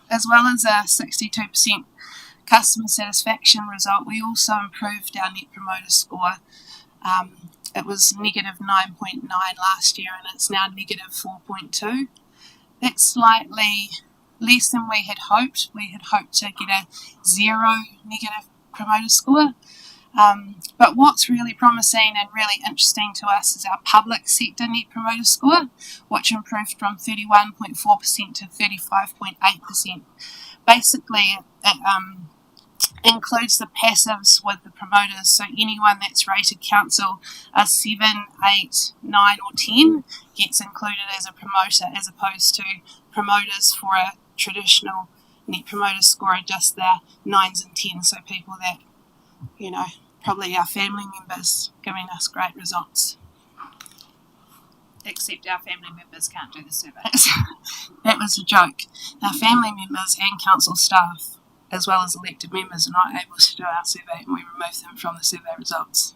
[SPEAKER 12] As well as a 62% customer satisfaction result, we also improved our Net Promoter Score. It was negative 9.9 last year and it's now negative 4.2. That's slightly less than we had hoped. We had hoped to get a 0 negative promoter score. But what's really promising and really interesting to us is our public sector Net Promoter Score, which improved from 31.4% to 35.8%. Basically, it includes the passives with the promoters, so anyone that's rated council a 7, 8, 9 or 10 gets included as a promoter, as opposed to promoters for a traditional Net Promoter Score are just their 9s and 10s, so people that, probably our family members giving us great results. Except our family members can't do the surveys. That was a joke. Our family members and council staff, as well as elected members, are not able to do our survey, and we remove them from the survey results.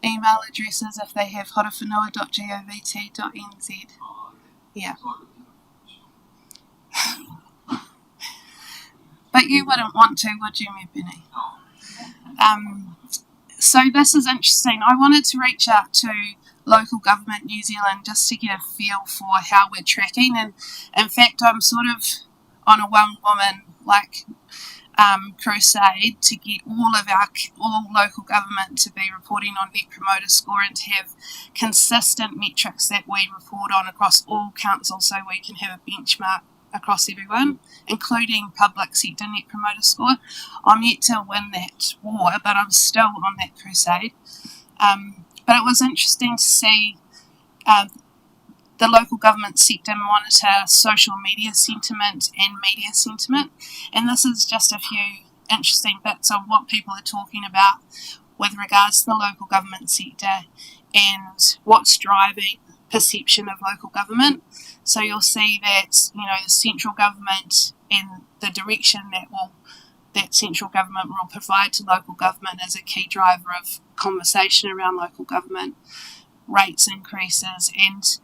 [SPEAKER 12] Email addresses, if they have horowhenua.govt.nz. Yeah. But you wouldn't want to, would you, Mepini? So this is interesting. I wanted to reach out to local government New Zealand just to get a feel for how we're tracking, and in fact I'm sort of on a one woman crusade to get all local government to be reporting on Net Promoter Score and to have consistent metrics that we report on across all councils, so we can have a benchmark across everyone, including public sector Net Promoter Score. I'm yet to win that war, but I'm still on that crusade. But it was interesting to see the local government sector monitor social media sentiment and media sentiment, and this is just a few interesting bits of what people are talking about with regards to the local government sector and what's driving perception of local government. So you'll see that, you know, the central government and the direction that central government will provide to local government is a key driver of conversation around local government, rates increases, and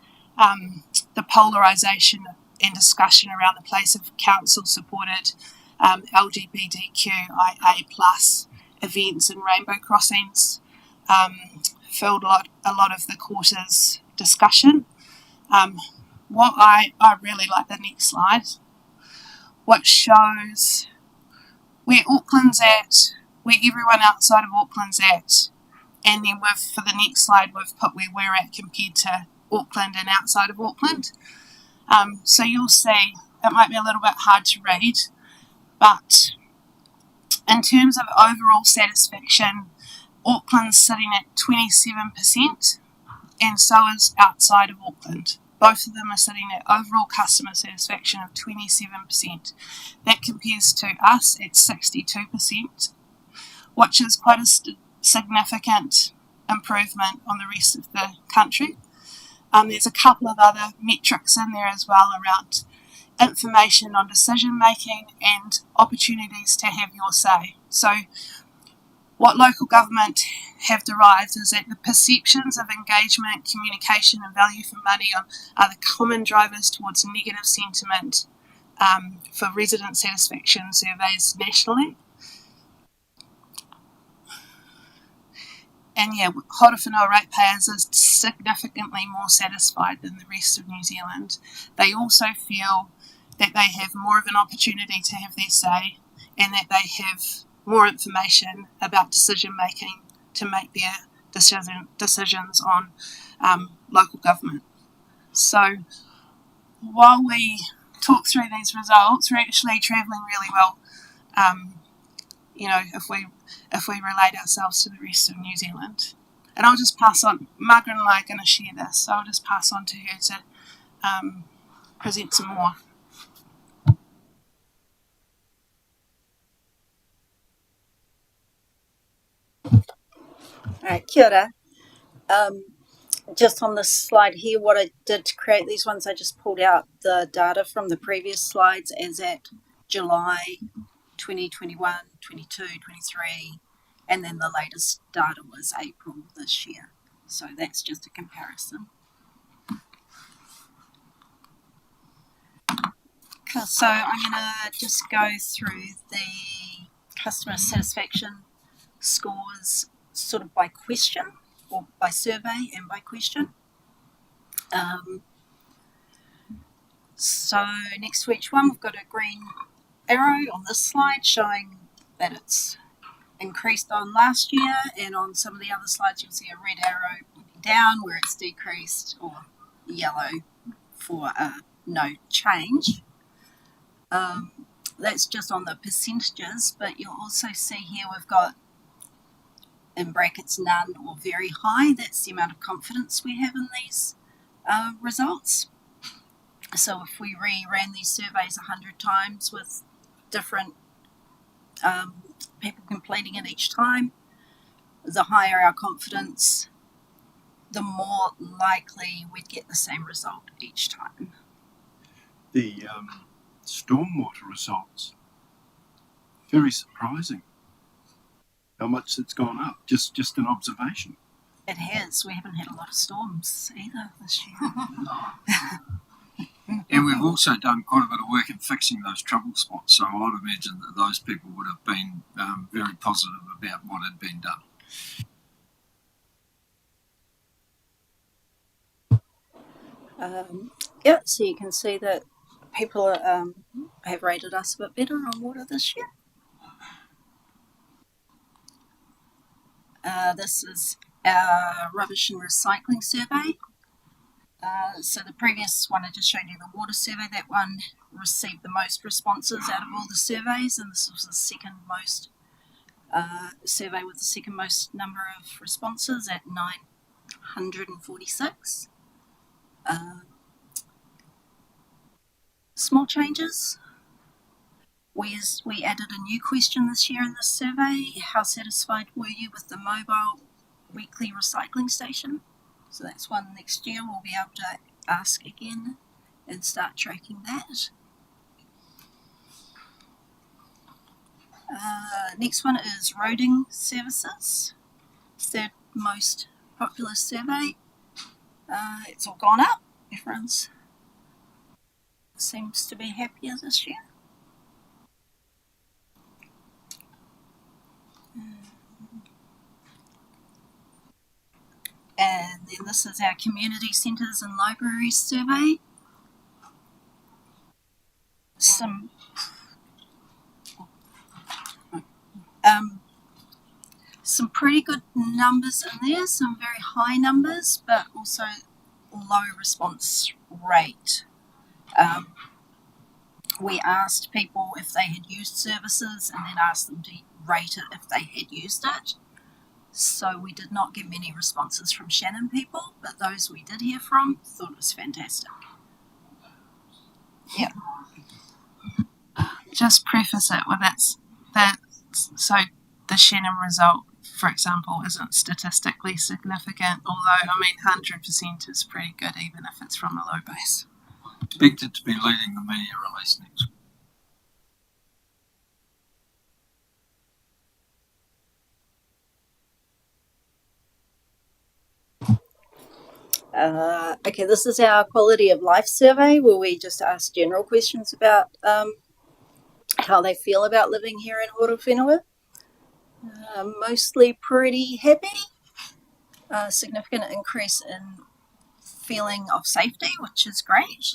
[SPEAKER 12] the polarisation and discussion around the place of council supported LGBTQIA plus events and rainbow crossings filled a lot of the quarter's discussion. What I really like the next slide, which shows where Auckland's at, where everyone outside of Auckland's at, and then for the next slide we've put where we're at compared to Auckland and outside of Auckland. So you'll see it might be a little bit hard to read, but in terms of overall satisfaction, Auckland's sitting at 27%, and so is outside of Auckland. Both of them are sitting at overall customer satisfaction of 27%. That compares to us at 62%, which is quite a significant improvement on the rest of the country. There's a couple of other metrics in there as well around information on decision making and opportunities to have your say. So what local government have derived is that the perceptions of engagement, communication and value for money are the common drivers towards negative sentiment for resident satisfaction surveys nationally. And yeah, Horowhenua ratepayers are significantly more satisfied than the rest of New Zealand. They also feel that they have more of an opportunity to have their say and that they have more information about decision making to make their decisions on local government. So while we talk through these results, we're actually travelling really well. You know, if we relate ourselves to the rest of New Zealand. And I'll just pass on, Margaret and I are going to share this, so I'll just pass on to her to present some more.
[SPEAKER 13] Alright, kia ora. Just on this slide here, what I did to create these ones, I just pulled out the data from the previous slides as at July 2021, 22, 23, and then the latest data was April this year. So that's just a comparison. So I'm going to just go through the customer satisfaction scores sort of by question, or by survey and by question. So next to each one we've got a green arrow on this slide showing that it's increased on last year, and on some of the other slides you'll see a red arrow down where it's decreased, or yellow for no change. That's just on the percentages, but you'll also see here we've got in brackets none or very high. That's the amount of confidence we have in these results. So if we ran these surveys 100 times with different people completing it each time, the higher our confidence, the more likely we'd get the same result each time.
[SPEAKER 6] The stormwater results, very surprising how much it's gone up, just an observation.
[SPEAKER 13] It has. We haven't had a lot of storms either this year.
[SPEAKER 7] And we've also done quite a bit of work in fixing those trouble spots, so I would imagine that those people would have been very positive about what had been done.
[SPEAKER 13] Yeah, so you can see that people have rated us a bit better on water this year. This is our rubbish and recycling survey. So the previous one I just showed you, the water survey, that one received the most responses out of all the surveys, and this was the second most survey with the second most number of responses at 946. Small changes. We added a new question this year in this survey. How satisfied were you with the mobile weekly recycling station? So that's one next year we'll be able to ask again and start tracking that. Next one is roading services. Third most popular survey. It's all gone up. Everyone's seems to be happier this year. And then this is our community centres and libraries survey. Some pretty good numbers in there, some very high numbers, but also low response rate. We asked people if they had used services and then asked them to rate it if they had used it. So we did not get many responses from Shannon people, but those we did hear from thought it was fantastic. Yeah.
[SPEAKER 12] Just preface it with that. So the Shannon result, for example, isn't statistically significant, although 100% is pretty good even if it's from a low base.
[SPEAKER 7] Expected to be leading the media release next week.
[SPEAKER 13] Okay, this is our quality of life survey where we just ask general questions about how they feel about living here in Horowhenua. Mostly pretty happy. Significant increase in feeling of safety, which is great.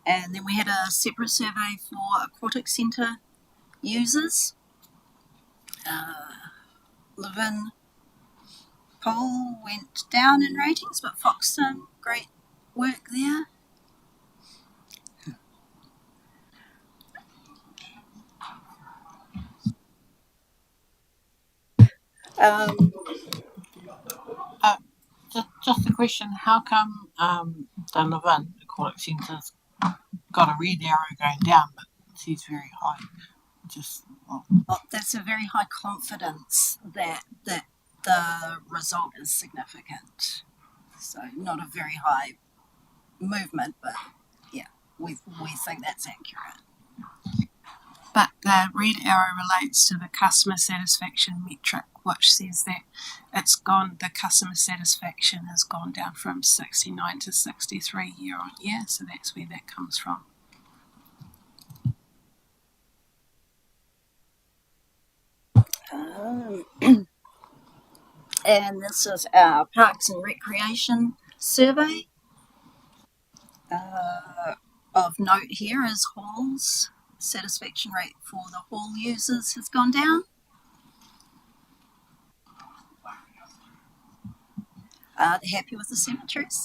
[SPEAKER 13] And then we had a separate survey for aquatic centre users. Live-in Pole went down in ratings, but Foxton, great work there.
[SPEAKER 10] Just a question, how come the live-in aquatic centres got a red arrow going down, but it seems very high?
[SPEAKER 13] Well, that's a very high confidence that the result is significant. So not a very high movement, but yeah, we think that's accurate.
[SPEAKER 12] But the red arrow relates to the customer satisfaction metric, which says that the customer satisfaction has gone down from 69 to 63 year on year, so that's where that comes from.
[SPEAKER 13] And this is our Parks and Recreation survey. Of note here is halls. Satisfaction rate for the hall users has gone down. They're happy with the cemeteries.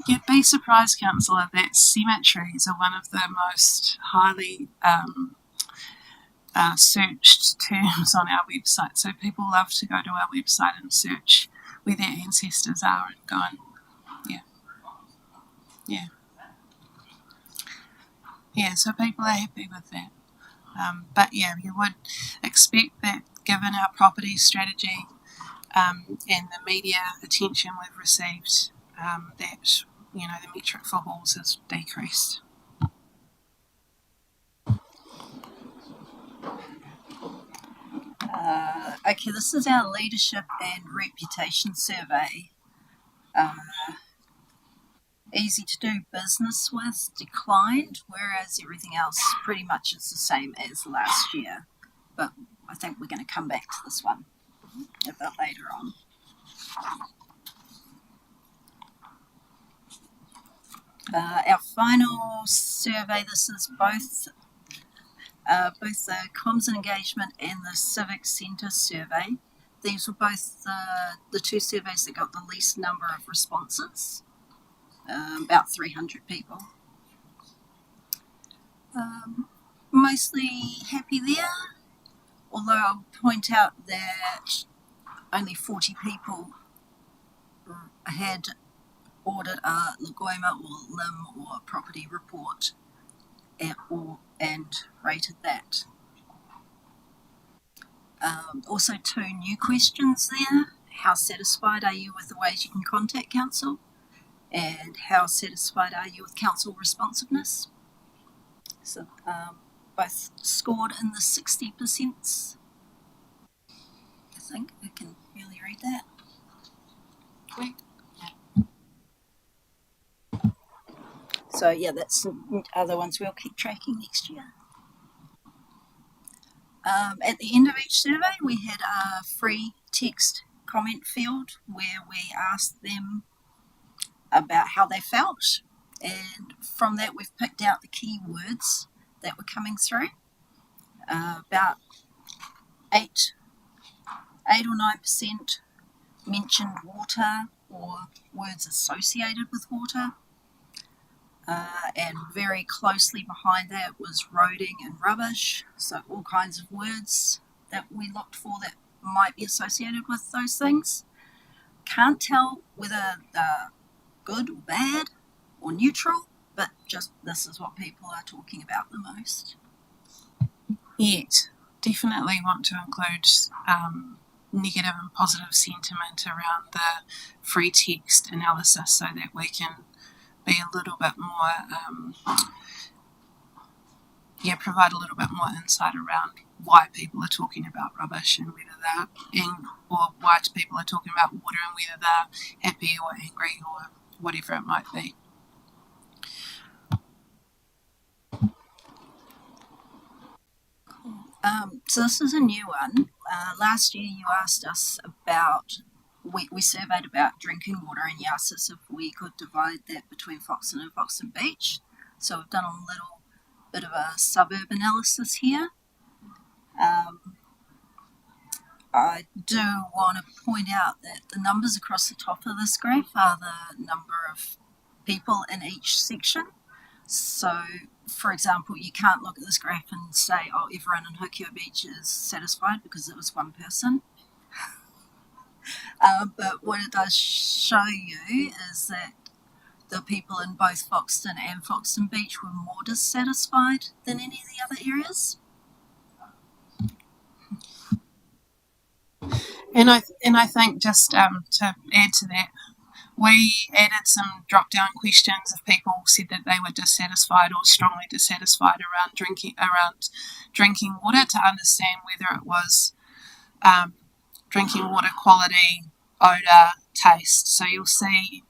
[SPEAKER 12] You'd be surprised, Councillor, that cemeteries are one of the most highly searched terms on our website. So people love to go to our website and search where their ancestors are and go and, yeah, so people are happy with that. But yeah, you would expect that given our property strategy and the media attention we've received, that the metric for halls has decreased.
[SPEAKER 13] Okay, this is our leadership and reputation survey. Easy to do business with declined, whereas everything else pretty much is the same as last year. But I think we're going to come back to this one a bit later on. Our final survey, this is both the comms and engagement and the civic centre survey. These were both the two surveys that got the least number of responses, about 300 people. Mostly happy there, although I'll point out that only 40 people had ordered a Lagoima or LIM or property report and rated that. Also 2 new questions there. How satisfied are you with the ways you can contact council? And how satisfied are you with council responsiveness? So both scored in the 60%. I think I can really read that. So yeah, that's other ones we'll keep tracking next year. At the end of each survey, we had a free text comment field where we asked them about how they felt, and from that we've picked out the key words that were coming through. About 8 or 9% mentioned water or words associated with water, and very closely behind that was roading and rubbish, so all kinds of words that we looked for that might be associated with those things. Can't tell whether they're good or bad or neutral, but just this is what people are talking about the most.
[SPEAKER 12] Yet, definitely want to include negative and positive sentiment around the free text analysis so that we can be a little bit more, provide a little bit more insight around why people are talking about rubbish and whether they're or why people are talking about water and whether they're happy or angry or whatever it might be.
[SPEAKER 13] So this is a new one. Last year you asked us about, we surveyed about drinking water, and you asked us if we could divide that between Foxton and Foxton Beach. So we've done a little bit of a suburb analysis here. I do want to point out that the numbers across the top of this graph are the number of people in each section. So, for example, you can't look at this graph and say, oh, everyone in Hokio Beach is satisfied because it was one person. But what it does show you is that the people in both Foxton and Foxton Beach were more dissatisfied than any of the other areas.
[SPEAKER 12] And I think just to add to that, we added some drop-down questions if people said that they were dissatisfied or strongly dissatisfied around drinking water, to understand whether it was drinking water quality, odour, taste. So you'll see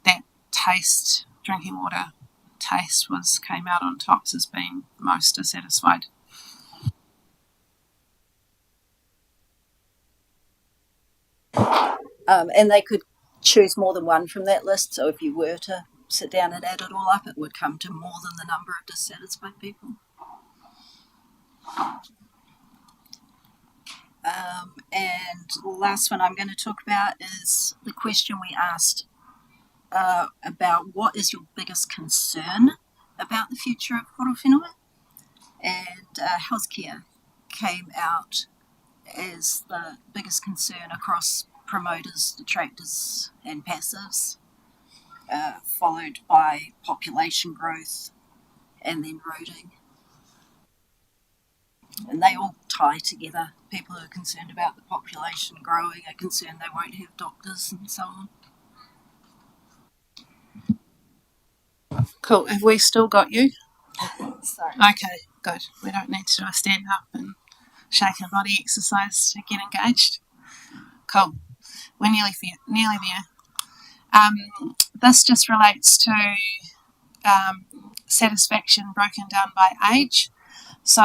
[SPEAKER 12] that taste, drinking water taste came out on top as being most dissatisfied.
[SPEAKER 13] And they could choose more than one from that list, so if you were to sit down and add it all up, it would come to more than the number of dissatisfied people. And the last one I'm going to talk about is the question we asked about what is your biggest concern about the future of Horowhenua, and healthcare came out as the biggest concern across promoters, detractors and passives, followed by population growth and then roading. And they all tie together. People who are concerned about the population growing are concerned they won't have doctors and so on.
[SPEAKER 12] Cool. Have we still got you?
[SPEAKER 13] Sorry.
[SPEAKER 12] Okay, good. We don't need to do a stand up and shake a body exercise to get engaged. Cool. We're nearly there. This just relates to satisfaction broken down by age. So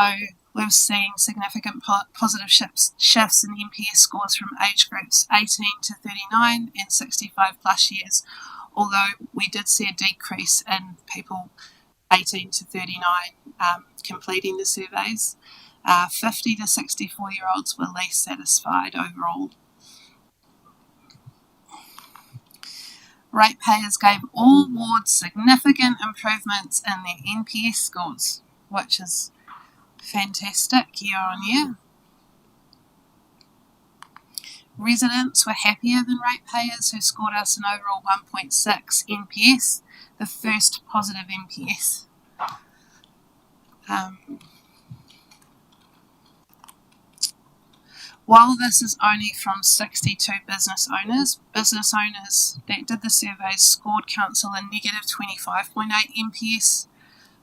[SPEAKER 12] we've seen significant positive shifts in NPS scores from age groups 18 to 39 and 65 plus years, although we did see a decrease in people 18 to 39 completing the surveys. 50 to 64-year-olds were least satisfied overall. Ratepayers gave all wards significant improvements in their NPS scores, which is fantastic year on year. Residents were happier than ratepayers, who scored us an overall 1.6 NPS, the first positive NPS. While this is only from 62 business owners that did the surveys scored council a negative 25.8 NPS,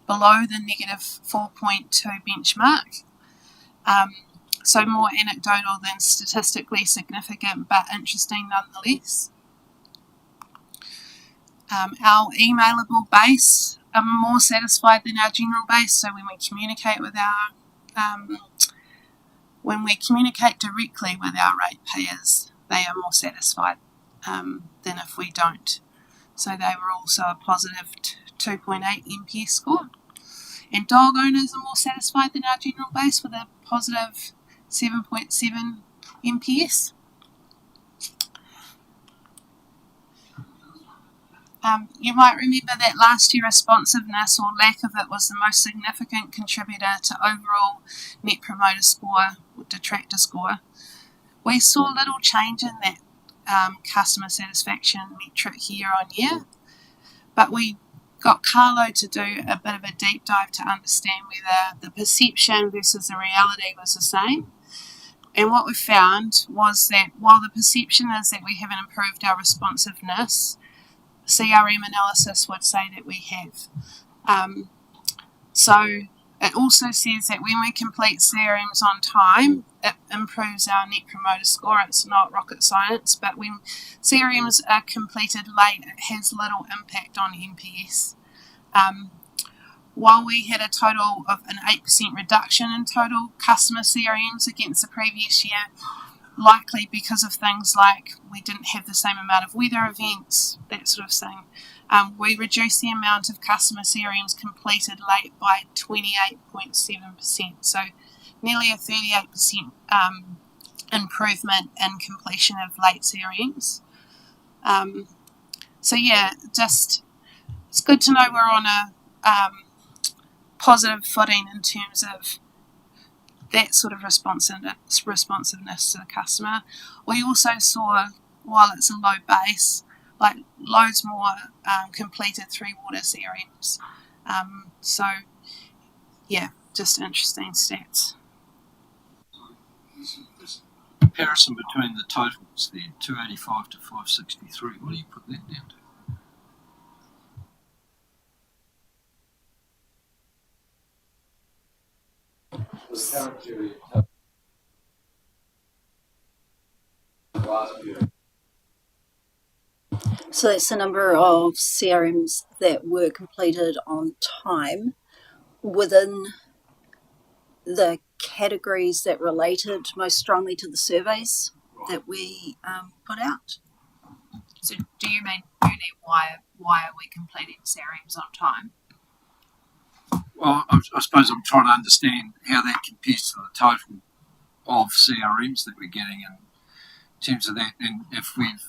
[SPEAKER 12] below the negative 4.2 benchmark. So more anecdotal than statistically significant, but interesting nonetheless. Our emailable base are more satisfied than our general base, so when we communicate directly with our ratepayers, they are more satisfied than if we don't. So they were also a positive 2.8 NPS score. And dog owners are more satisfied than our general base with a positive 7.7 NPS. You might remember that last year responsiveness or lack of it was the most significant contributor to overall Net Promoter Score or detractor score. We saw little change in that customer satisfaction metric year on year, but we got Carlo to do a bit of a deep dive to understand whether the perception versus the reality was the same. And what we found was that while the perception is that we haven't improved our responsiveness, CRM analysis would say that we have. So it also says that when we complete CRMs on time, it improves our Net Promoter Score. It's not rocket science, but when CRMs are completed late, it has little impact on NPS. While we had a total of an 8% reduction in total customer CRMs against the previous year, likely because of things like we didn't have the same amount of weather events, that sort of thing. We reduced the amount of customer CRMs completed late by 28.7%, so nearly a 38% improvement in completion of late CRMs. So yeah, just it's good to know we're on a positive footing in terms of that sort of responsiveness to the customer. We also saw, while it's a low base, like loads more completed 3-water CRMs. So yeah, just interesting stats.
[SPEAKER 7] Comparison between the totals there, 285 to 563, what do you put that down to?
[SPEAKER 13] So that's the number of CRMs that were completed on time within the categories that related most strongly to the surveys that we put out.
[SPEAKER 9] So do you mean why are we completing CRMs on time?
[SPEAKER 7] Well, I suppose I'm trying to understand how that compares to the total of CRMs that we're getting in terms of that, and if we've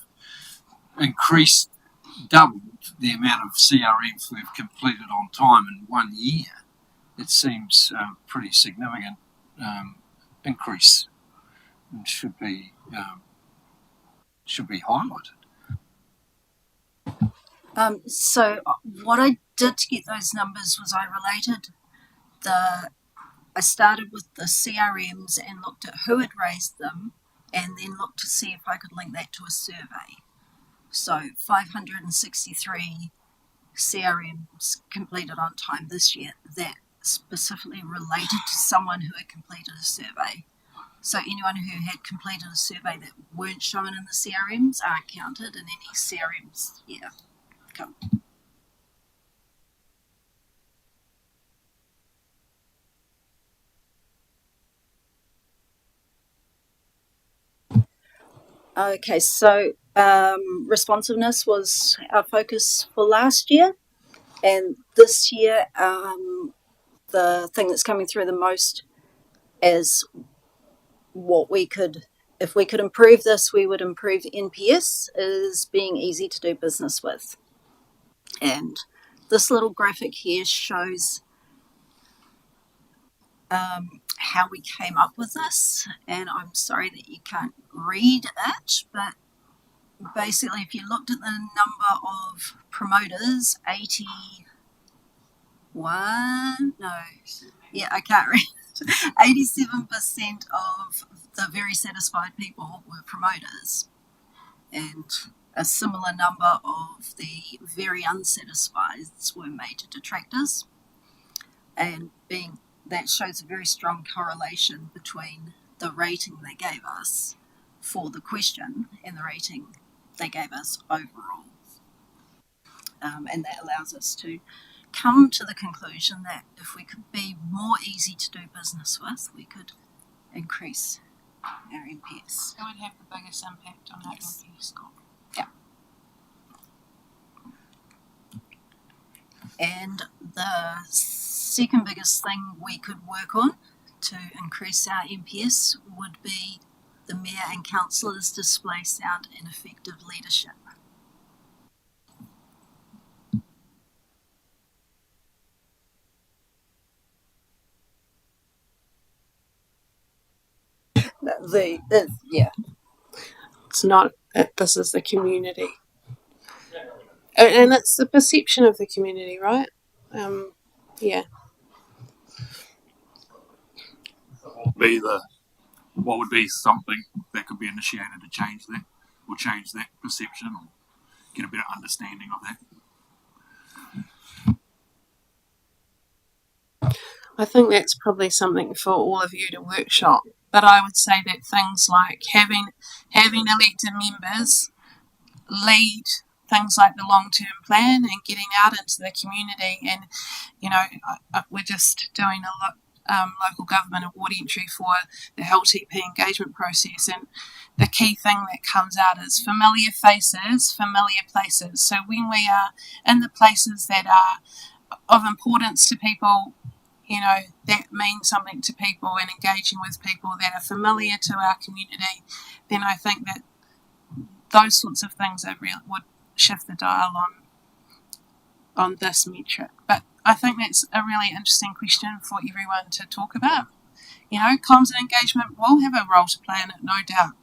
[SPEAKER 7] doubled the amount of CRMs we've completed on time in 1 year, it seems a pretty significant increase and should be highlighted.
[SPEAKER 13] So what I did to get those numbers was I started with the CRMs and looked at who had raised them, and then looked to see if I could link that to a survey. So 563 CRMs completed on time this year that specifically related to someone who had completed a survey. So anyone who had completed a survey that weren't shown in the CRMs aren't counted, and any CRMs, come. Okay, so Responsiveness was our focus for last year, and this year the thing that's coming through the most is what we could, if we could improve this, we would improve NPS, is being easy to do business with. And this little graphic here shows how we came up with this, and I'm sorry that you can't read it, but basically if you looked at the number of promoters, 81, no, yeah, I can't read, 87% of the very satisfied people were promoters, and a similar number of the very unsatisfied were major detractors, and that shows a very strong correlation between the rating they gave us for the question and the rating they gave us overall. And that allows us to come to the conclusion that if we could be more easy to do business with, we could increase our NPS.
[SPEAKER 3] It would have the biggest impact on our NPS score.
[SPEAKER 13] Yeah. And the second biggest thing we could work on to increase our NPS would be the Mayor and Councillors display sound and effective leadership. Yeah.
[SPEAKER 12] It's not, this is the community. And it's the perception of the community, right? Yeah.
[SPEAKER 5] What would be something that could be initiated to change that, or change that perception, or get a better understanding of that?
[SPEAKER 12] I think that's probably something for all of you to workshop. But I would say that things like having elected members lead things like the long-term plan and getting out into the community, and we're just doing a lot local government award entry for the LTP engagement process, and the key thing that comes out is familiar faces, familiar places. So when we are in the places that are of importance to people, that means something to people, and engaging with people that are familiar to our community, then I think that those sorts of things would shift the dial on this metric. But I think that's a really interesting question for everyone to talk about. Comms and engagement will have a role to play in it, no doubt.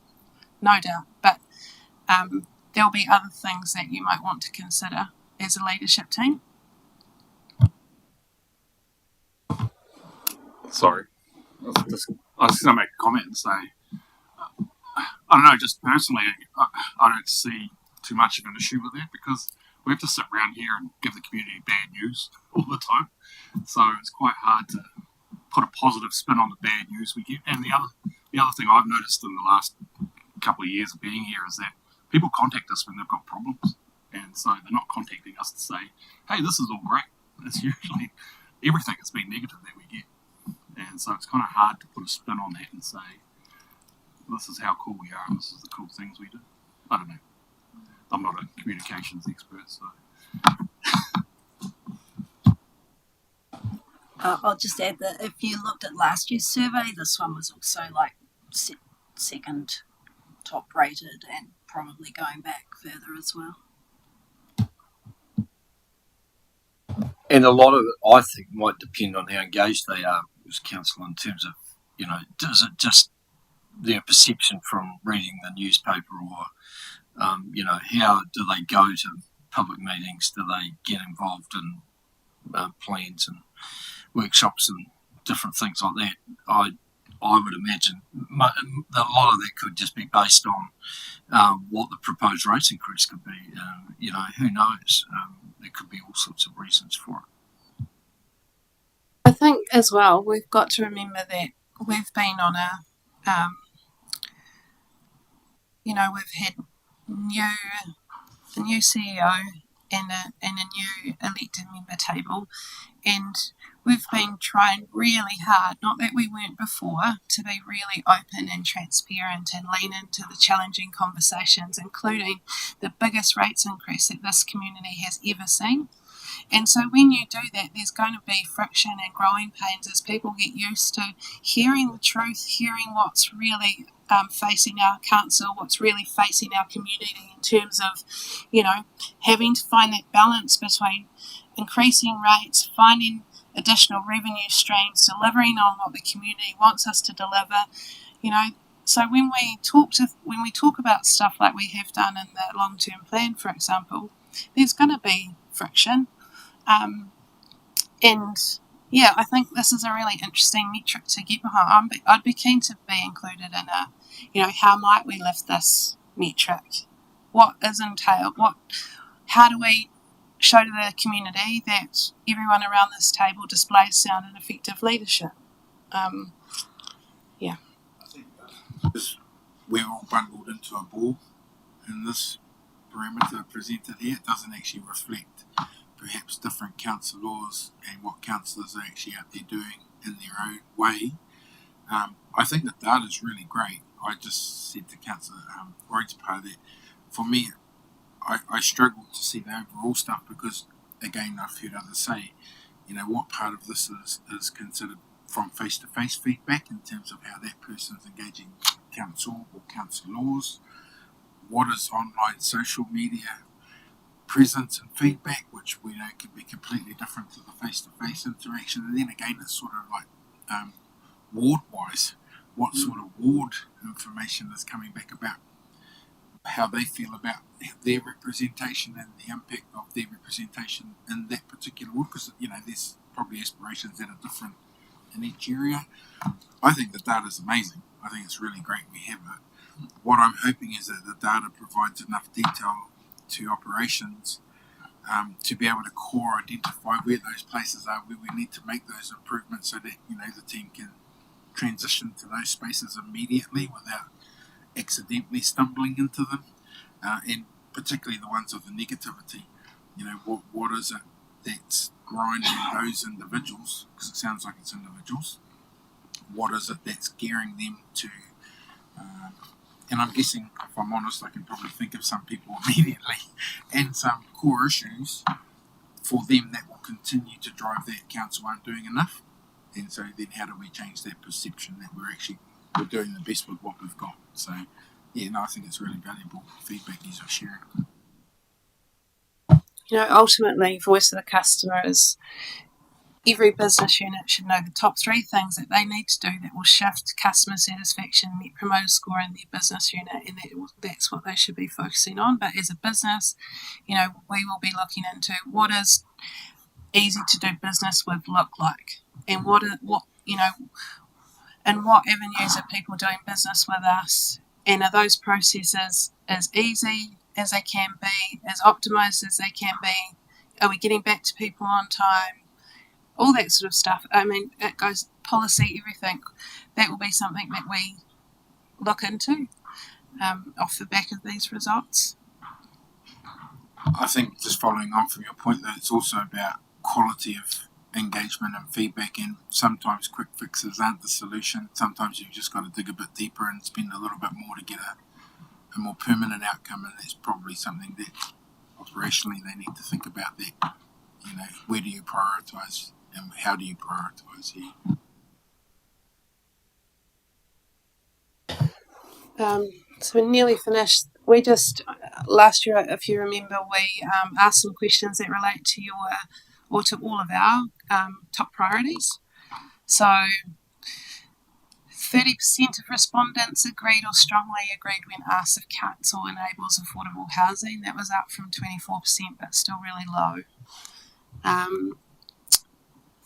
[SPEAKER 12] But there'll be other things that you might want to consider as a leadership team.
[SPEAKER 5] Sorry, I was just going to make a comment and say, I don't know, just personally, I don't see too much of an issue with that, because we have to sit around here and give the community bad news all the time. So it's quite hard to put a positive spin on the bad news we get. And the other thing I've noticed in the last couple of years of being here is that people contact us when they've got problems. And so they're not contacting us to say, hey, this is all great. It's usually everything has been negative that we get. And so it's kind of hard to put a spin on that and say, this is how cool we are and this is the cool things we do. I don't know. I'm not a communications expert, so.
[SPEAKER 13] I'll just add that if you looked at last year's survey, this one was also like second top rated, and probably going back further as well.
[SPEAKER 11] And a lot of it, I think, might depend on how engaged they are with council in terms of, does it just their perception from reading the newspaper, or, how do they go to public meetings? Do they get involved in plans and workshops and different things like that? I would imagine a lot of that could just be based on what the proposed rate increase could be. Who knows? There could be all sorts of reasons for it.
[SPEAKER 12] I think as well, we've got to remember that we've been on we've had a new CEO and a new elected member table, and we've been trying really hard, not that we weren't before, to be really open and transparent and lean into the challenging conversations, including the biggest rates increase that this community has ever seen. And so when you do that, there's going to be friction and growing pains as people get used to hearing the truth, hearing what's really facing our council, what's really facing our community in terms of, having to find that balance between increasing rates, finding additional revenue streams, delivering on what the community wants us to deliver, So when we talk about stuff like we have done in the long-term plan, for example, there's going to be friction. I think this is a really interesting metric to get behind. I'd be keen to be included in how might we lift this metric? What is entailed? How do we show to the community that everyone around this table displays sound and effective leadership?
[SPEAKER 8] I think we're all bundled into a ball in this parameter presented here. It doesn't actually reflect perhaps different councillors and what councillors are actually out there doing in their own way. I think the data is really great. I just said to Councillor Roy's part of that, for me, I struggle to see the overall stuff because, again, I've heard others say, what part of this is considered from face-to-face feedback in terms of how that person's engaging council or councillors. What is online social media presence and feedback, which we know can be completely different to the face-to-face interaction. And then again, it's sort of like ward-wise, what sort of ward information is coming back about how they feel about their representation and the impact of their representation in that particular ward, because there's probably aspirations that are different in each area. I think the data is amazing. I think it's really great we have it. What I'm hoping is that the data provides enough detail to operations to be able to core identify where those places are, where we need to make those improvements so that the team can transition to those spaces immediately without accidentally stumbling into them, and particularly the ones of the negativity. What is it that's grinding those individuals, because it sounds like it's individuals, what is it that's gearing them to and I'm guessing, if I'm honest, I can probably think of some people immediately and some core issues for them that will continue to drive that council aren't doing enough. And so then how do we change that perception that we're doing the best with what we've got? So I think it's really valuable feedback you are sharing.
[SPEAKER 12] Ultimately, voice of the customer is every business unit should know the top 3 things that they need to do that will shift customer satisfaction, net promoter score in their business unit, and that's what they should be focusing on. But as a business, we will be looking into what is easy to do business with look like, and what avenues are people doing business with us, and are those processes as easy as they can be, as optimised as they can be? Are we getting back to people on time? All that sort of stuff. I mean, it goes policy, everything. That will be something that we look into off the back of these results.
[SPEAKER 8] I think just following on from your point that it's also about quality of engagement and feedback, and sometimes quick fixes aren't the solution. Sometimes you've just got to dig a bit deeper and spend a little bit more to get a more permanent outcome, and that's probably something that operationally they need to think about that. Where do you prioritise? And how do you prioritise here?
[SPEAKER 12] So we're nearly finished. We just, last year, if you remember, we asked some questions that relate to to all of our top priorities. So 30% of respondents agreed or strongly agreed when asked if council enables affordable housing. That was up from 24%, but still really low.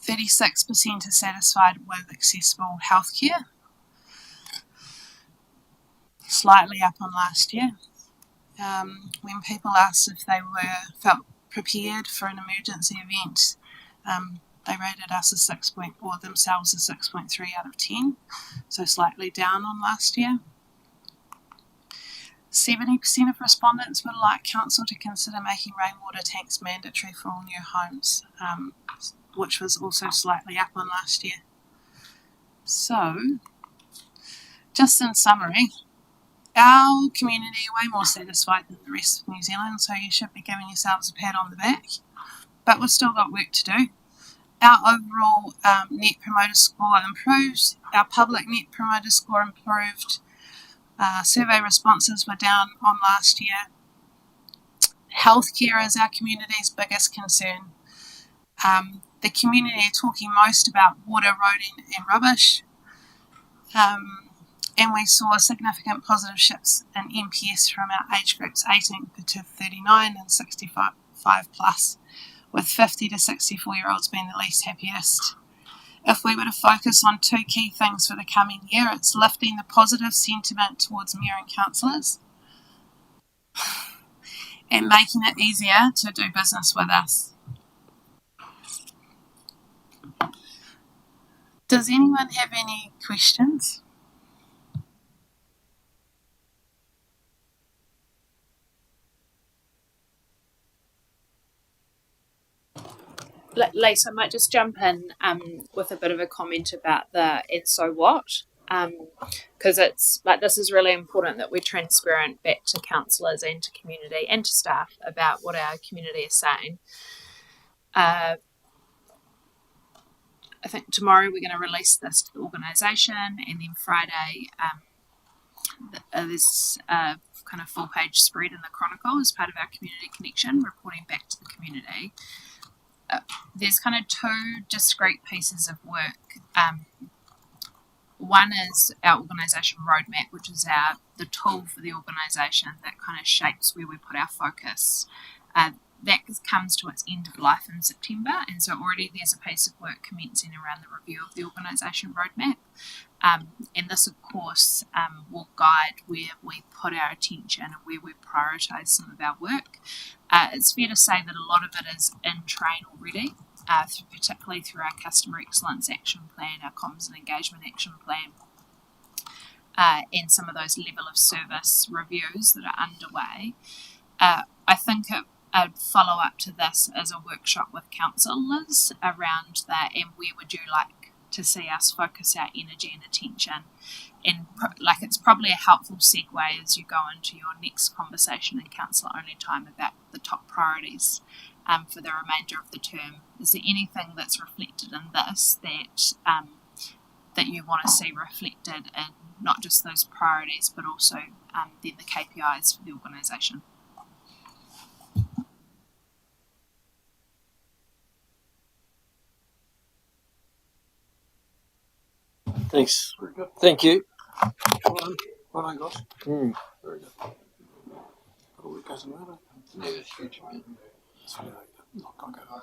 [SPEAKER 12] 36% are satisfied with accessible healthcare, slightly up on last year. When people asked if they felt prepared for an emergency event, they rated us themselves a 6.3 out of 10, so slightly down on last year. 70% of respondents would like council to consider making rainwater tanks mandatory for all new homes. which was also slightly up on last year. So, just in summary, our community are way more satisfied than the rest of New Zealand, so you should be giving yourselves a pat on the back. But we've still got work to do. Our overall Net Promoter Score improved. Our public Net Promoter Score improved. Survey responses were down on last year. Healthcare is our community's biggest concern. The community are talking most about water, roading and rubbish. And we saw significant positive shifts in NPS from our age groups 18 to 39 and 65 plus, with 50 to 64-year-olds being the least happiest. If we were to focus on two key things for the coming year, it's lifting the positive sentiment towards mayor and councillors and making it easier to do business with us. Does anyone have any questions?
[SPEAKER 14] Lisa, I might just jump in with a bit of a comment about the and so what, because it's like this is really important that we're transparent back to councillors and to community and to staff about what our community is saying. I think tomorrow we're going to release this to the organisation, and then Friday there's a kind of full page spread in the Chronicle as part of our community connection, reporting back to the community. There's kind of two discrete pieces of work. One is our organisation roadmap, which is the tool for the organisation that kind of shapes where we put our focus. That comes to its end of life in September, and so already there's a piece of work commencing around the review of the organisation roadmap. And this, of course, will guide where we put our attention and where we prioritise some of our work. It's fair to say that a lot of it is in train already, particularly through our Customer Excellence Action Plan, our Comms and Engagement Action Plan, and some of those level of service reviews that are underway. I think a follow-up to this is a workshop with councillors around that, and where would you like to see us focus our energy and attention. And it's probably a helpful segue as you go into your next conversation in council only time about the top priorities for the remainder of the term. Is there anything that's reflected in this that you want to see reflected in not just those priorities but also then the KPIs for the organisation?
[SPEAKER 11] Thanks. Thank you.
[SPEAKER 2] Well done, guys.
[SPEAKER 11] Mm.
[SPEAKER 2] Very good. Got a week as a matter.
[SPEAKER 11] Yeah, that's huge, man.
[SPEAKER 2] So, not going to go.